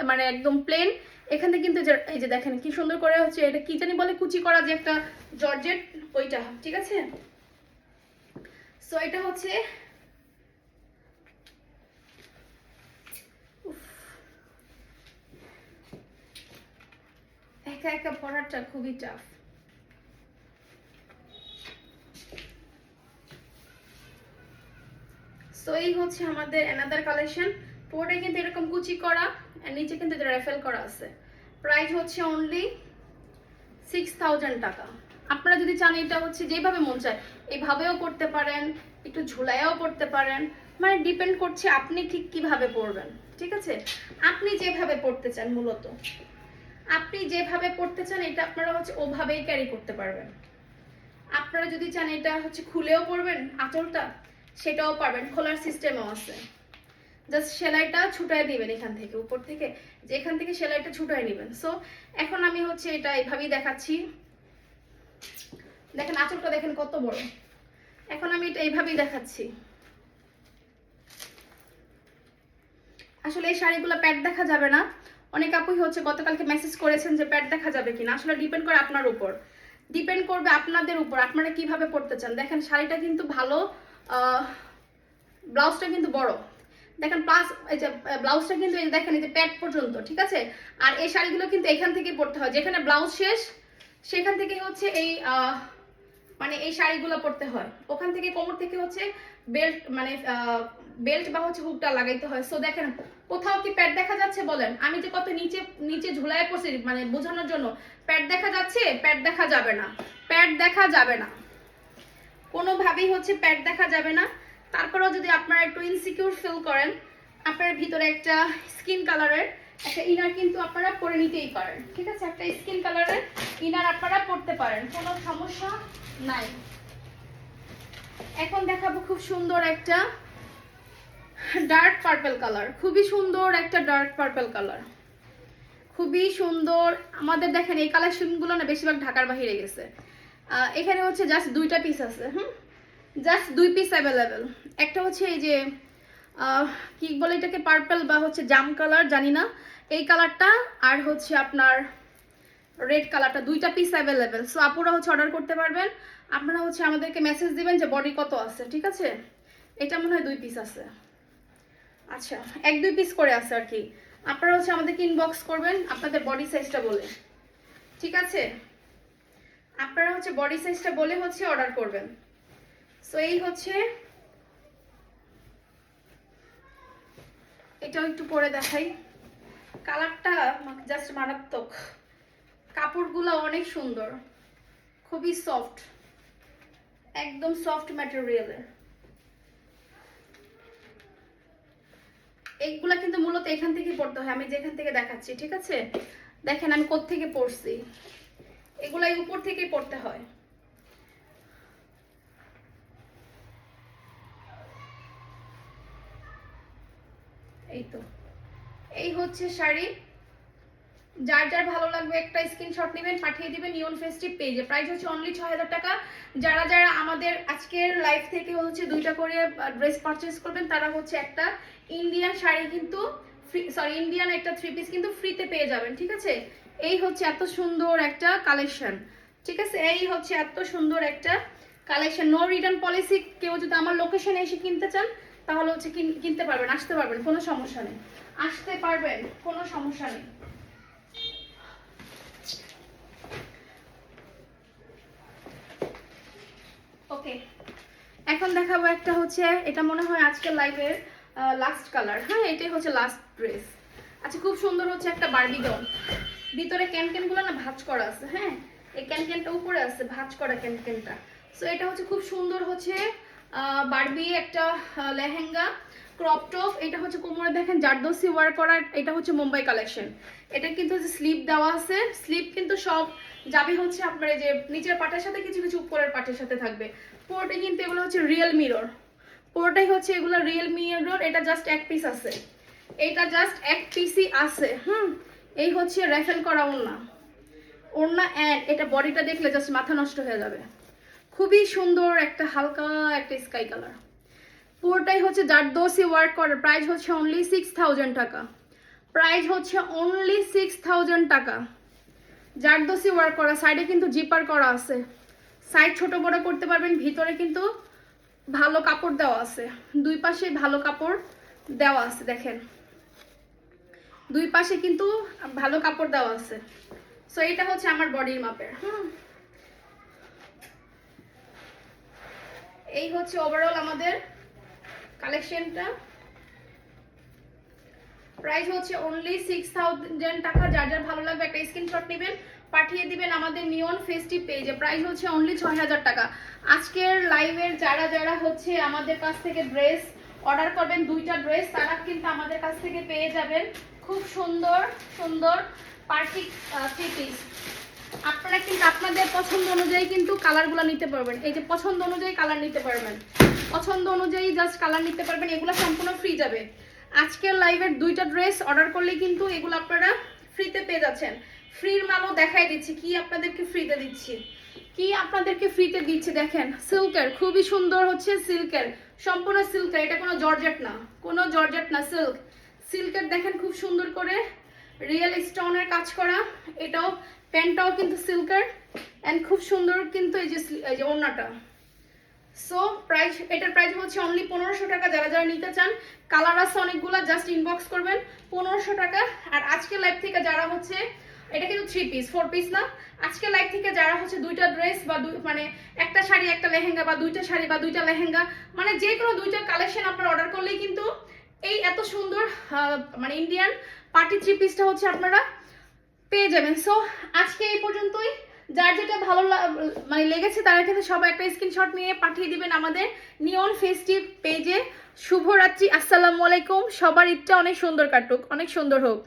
মানে একদম প্লেন। এখানে কিন্তু এই যে দেখেন কি সুন্দর করে হচ্ছে, এটা কি জানি বলে কুচি করা যে একটা জর্জেট, ওইটা, ঠিক আছে। সো এটা হচ্ছে একা একা পড়াটা খুবই টাফ। সো এই হচ্ছে আমাদের অ্যানাদার কালেকশন। পুরোটাই কিন্তু এরকম কুচি করা, আর নিচে কিন্তু এটা রেফেল করা আছে। প্রাইস হচ্ছে অনলি 6000 টাকা। আপনারা যদি চান এটা হচ্ছে যেভাবে মন চায় এইভাবেও করতে পারেন, একটু ঝুলাইয়াও করতে পারেন, মানে ডিপেন্ড করছে আপনি ঠিক কিভাবে পরবেন। ঠিক আছে, আপনি যেভাবে পড়তে চান, মূলত আপনি যেভাবে পড়তে চান এটা আপনারা হচ্ছে ওভাবেই ক্যারি করতে পারবেন। আপনারা যদি চান এটা হচ্ছে খুলেও পরবেন আঁচলটা, সেটাও পারবেন, খোলার সিস্টেমও আছে। জাস্ট সেলাইটা ছুটাই দিবেন এখান থেকে, উপর থেকে যেখান থেকে সেলাইটা ছুটাই নেবেন। সো এখন আমি হচ্ছে এটা এইভাবেই দেখাচ্ছি। দেখেন আঁচলটা দেখেন কত বড়। এখন আমি এটা এইভাবেই দেখাচ্ছি। আসলে এই শাড়িগুলো প্যাড দেখা যাবে না। অনেক আপুই হচ্ছে গতকালকে মেসেজ করেছেন যে প্যাড দেখা যাবে কিনা। আসলে ডিপেন্ড করে আপনার উপর, ডিপেন্ড করবে আপনাদের উপর, আপনারা কিভাবে পড়তে চান। দেখেন শাড়িটা কিন্তু ভালো, ব্লাউজটা কিন্তু বড় দেখেন, প্লাস এই যে ব্লাউজটা কিন্তু এই দেখেন এই যে প্যাড পর্যন্ত। ঠিক আছে, আর এই শাড়িগুলো কিন্তু এখান থেকে পড়তে হয়, যেখানে ব্লাউজ শেষ সেখান থেকে হচ্ছে এই মানে এই শাড়িগুলো পরতে হয়। ওখান থেকে কোমর থেকে হচ্ছে বেল্ট, মানে বেল্ট বা হচ্ছে হুকটা লাগাইতে হয়। সো দেখেন কোথাও কি প্যাড দেখা যাচ্ছে বলেন? আমি যে কত নিচে নিচে ঝুলায় পড়ছি, মানে বোঝানোর জন্য। প্যাড দেখা যাচ্ছে? প্যাড দেখা যাবে না, প্যাড দেখা যাবে না, কোনোভাবেই হচ্ছে প্যাড দেখা যাবে না। তারপরেও যদি আপনারা একটু ইনসিকিউর ফিল করেন, আপনার ভিতরে একটা স্কিন কালারের একটা ইনার কিন্তু আপনারা পরে নিতেই পারেন। ঠিক আছে, একটা স্কিন কালারের ইনার আপনারা পরতে পারেন, কোনো সমস্যা নাই। এখন দেখাবো খুব সুন্দর একটা ডার্ক পার্পল কালার, খুবই সুন্দর একটা ডার্ক পার্পল কালার, খুবই সুন্দর। আমাদের দেখেন এই কালেকশনগুলো না বেশিরভাগ ঢাকার বাইরে গেছে। এখানে হচ্ছে জাস্ট 2টা পিস আছে, জাস্ট 2 পিস অ্যাভেলেবেল। একটা হচ্ছে এই যে কি বলে এটাকে, পার্পল বা হচ্ছে জাম কালার জানি না, এই কালারটা, আর হচ্ছে আপনার রেড কালারটা, 2টা পিস অ্যাভেলেবেল। সো আপুরা হচ্ছে অর্ডার করতে পারবেন। আপনারা হচ্ছে আমাদেরকে মেসেজ দিবেন যে বডি কত আছে। ঠিক আছে, এটা মনে হয় 2 পিস আছে, আচ্ছা 1-2 পিস করে আছে আর কি। আপনারা হচ্ছে আমাদেরকে ইনবক্স করবেন আপনাদের বডি সাইজটা বলে। ঠিক আছে, আপনারা হচ্ছে বডি সাইজটা বলে হচ্ছে অর্ডার করবেন। সো এই হচ্ছে, এটাও একটু পরে দেখাই। কালারটা জাস্ট মারাত্মক, কাপড়গুলো অনেক সুন্দর, খুবই সফট, একদম সফট ম্যাটেরিয়ালের। এইগুলা কিন্তু মূলত এখান থেকে পড়তে হয়, আমি যেখান থেকে দেখাচ্ছি। ঠিক আছে, দেখেন আমি কোত্থেকে পড়ছি, এগুলা উপর থেকে পড়তে হয়। এই তো, এই হচ্ছে শাড়ি। যার যার ভালো লাগবে একটা স্ক্রিনশট নেবেন, পাঠিয়ে দিবেন নিয়ন ফেস্টিভ পেজে। প্রাইস হচ্ছে অনলি 6000 টাকা। যারা যারা আমাদের আজকের লাইভ থেকে হচ্ছে 2টা করে ড্রেস পারচেজ করবেন, তারা হচ্ছে একটা ইন্ডিয়ান শাড়ি কিন্তু ফ্রি, সরি ইন্ডিয়ান একটা 3 পিস কিন্তু ফ্রিতে পেয়ে যাবেন। ঠিক আছে, এই হচ্ছে এত সুন্দর একটা কালেকশন। ঠিক আছে, এই হচ্ছে এত সুন্দর একটা কালেকশন। No return policy. কেউ যদি আমার লোকেশনে এসে কিনতে চান তাহলে হচ্ছে কিনতে পারবেন, আসতে পারবেন, কোনো সমস্যা নেই, আসতে পারবেন, কোনো সমস্যা নেই। ওকে, এখন দেখাবো একটা হচ্ছে, এটা মনে হয় আজকের লাইভের লাস্ট কালার। হ্যাঁ, এটাই হচ্ছে লাস্ট ড্রেস। আচ্ছা, খুব সুন্দর হচ্ছে একটা বারবি ডল, ভিতরে ক্যানক্যানগুলো না ভাঁজ করা আছে। হ্যাঁ, এই ক্যানক্যানটা উপরে আছে, ভাঁজ করা ক্যানক্যানটা। সো এটা হচ্ছে খুব সুন্দর হচ্ছে বারবি একটা লেহেঙ্গা ক্রপ টপ। এটা হচ্ছে কোমরে দেখেন জারদোসি ওয়ার করা, এটা হচ্ছে মুম্বাই কালেকশন। এটা কিন্তু হচ্ছে স্লিপ দেওয়া আছে, স্লিপ কিন্তু সব যাবে হচ্ছে আপনার এই যে নিচের পাটের সাথে, কিছু কিছু উপরের পাটের সাথে থাকবে। পুরোটাই কিন্তু এগুলো হচ্ছে রিয়েল মিরর, পুরোটাই হচ্ছে এগুলো রিয়েল মিরর। এটা জাস্ট 1 পিস আছে, এটা জাস্ট 1 পিসই আছে। এই হচ্ছে রেফেল করা ওড়না, ওড়না অ্যান্ড এটা বডিটা দেখলে জাস্ট মাথা নষ্ট হয়ে যাবে। খুবই সুন্দর একটা হালকা একটা স্কাই কালার, পুরোটাই হচ্ছে জারদোসি ওয়ার্ক করা। প্রাইস হচ্ছে অনলি 6000 টাকা, প্রাইস হচ্ছে অনলি 6000 টাকা। জারদোসি ওয়ার্ক করা, সাইডে কিন্তু জিপার করা আছে, সাইড ছোট বড় করতে পারবেন। ভিতরে কিন্তু ভালো কাপড় দেওয়া আছে, 2 পাশে ভালো কাপড় দেওয়া আছে। দেখেন 2 পাশে কিন্তু ভালো কাপড় দেওয়া আছে। সো এটা হচ্ছে আমার বডির মাপের। এই হচ্ছে ওভারঅল আমাদের কালেকশনটা প্রাইস হচ্ছে অনলি 6000 টাকা। যার যার ভালো লাগবে একটা স্ক্রিনশট নেবেন, পাঠিয়ে দিবেন আমাদের নিয়ন ফেস্টিভ পেজে। প্রাইস হচ্ছে অনলি 6000 টাকা। আজকের লাইভের যারা যারা হচ্ছে আমাদের কাছ থেকে ড্রেস অর্ডার করবেন, দুইটা ড্রেস, তারা কিন্তু আমাদের কাছ থেকে পেয়ে যাবেন খুব সুন্দর সুন্দর পার্টি থ্রি পিস। আপনারা কিন্তু আপনাদের পছন্দ অনুযায়ী কিন্তু কালারগুলো নিতে পারবেন। এই যে পছন্দ অনুযায়ী কালার নিতে পারবেন, পছন্দ অনুযায়ী জাস্ট কালার নিতে পারবেন। এগুলো সম্পূর্ণ ফ্রি যাবে। আজকের লাইভের দুইটা ড্রেস অর্ডার করলে কিন্তু এগুলো আপনারা ফ্রিতে পেয়ে যাচ্ছেন। ফ্রির মালও দেখাই দিচ্ছি কি আপনাদেরকে ফ্রিতে দিচ্ছি, কি আপনাদেরকে ফ্রিতে দিচ্ছি। দেখেন সিল্কের, খুবই সুন্দর হচ্ছে সিল্কের, সম্পূর্ণ সিল্কের। এটা কোনো জর্জেট না, কোনো জর্জেট না, সিল্ক। সিল্কের দেখেন খুব সুন্দর করে রিয়েল স্টোনের কাজ করা। এটাও প্যান্টটাও কিন্তু সিল্কের অ্যান্ড খুব সুন্দর কিন্তু এই যে ওড়নাটা। সো প্রাইস, এটার প্রাইস হচ্ছে অনলি 1500 টাকা। যারা যারা নিতে চান, কালার আছে অনেকগুলো, জাস্ট ইনবক্স করবেন 1500 টাকা। আর আজকের লাইভ থেকে যারা হচ্ছে, এটা কিন্তু 3 পিস 4 পিস না, আজকের লাইভ থেকে যারা হচ্ছে দুইটা ড্রেস বা মানে একটা শাড়ি একটা লেহেঙ্গা বা দুইটা শাড়ি বা দুইটা লেহেঙ্গা, মানে যে কোনো দুইটা কালেকশন আপনারা অর্ডার করলেই কিন্তু এই এত সুন্দর মানে ইন্ডিয়ান পার্টি 3 পিসটা হচ্ছে আপনারা পেয়ে যাবেন। সো আজকে এই পর্যন্তই। যার যেটা ভালো মানে লেগেছে তারা কিন্তু সবাই একটা স্ক্রিনশট নিয়ে পাঠিয়ে দিবেন আমাদের নিয়ন ফেস্টিভ পেজে। শুভরাত্রি, আসসালামু আলাইকুম। সবার ঈদটা অনেক সুন্দর কাটুক, অনেক সুন্দর হোক।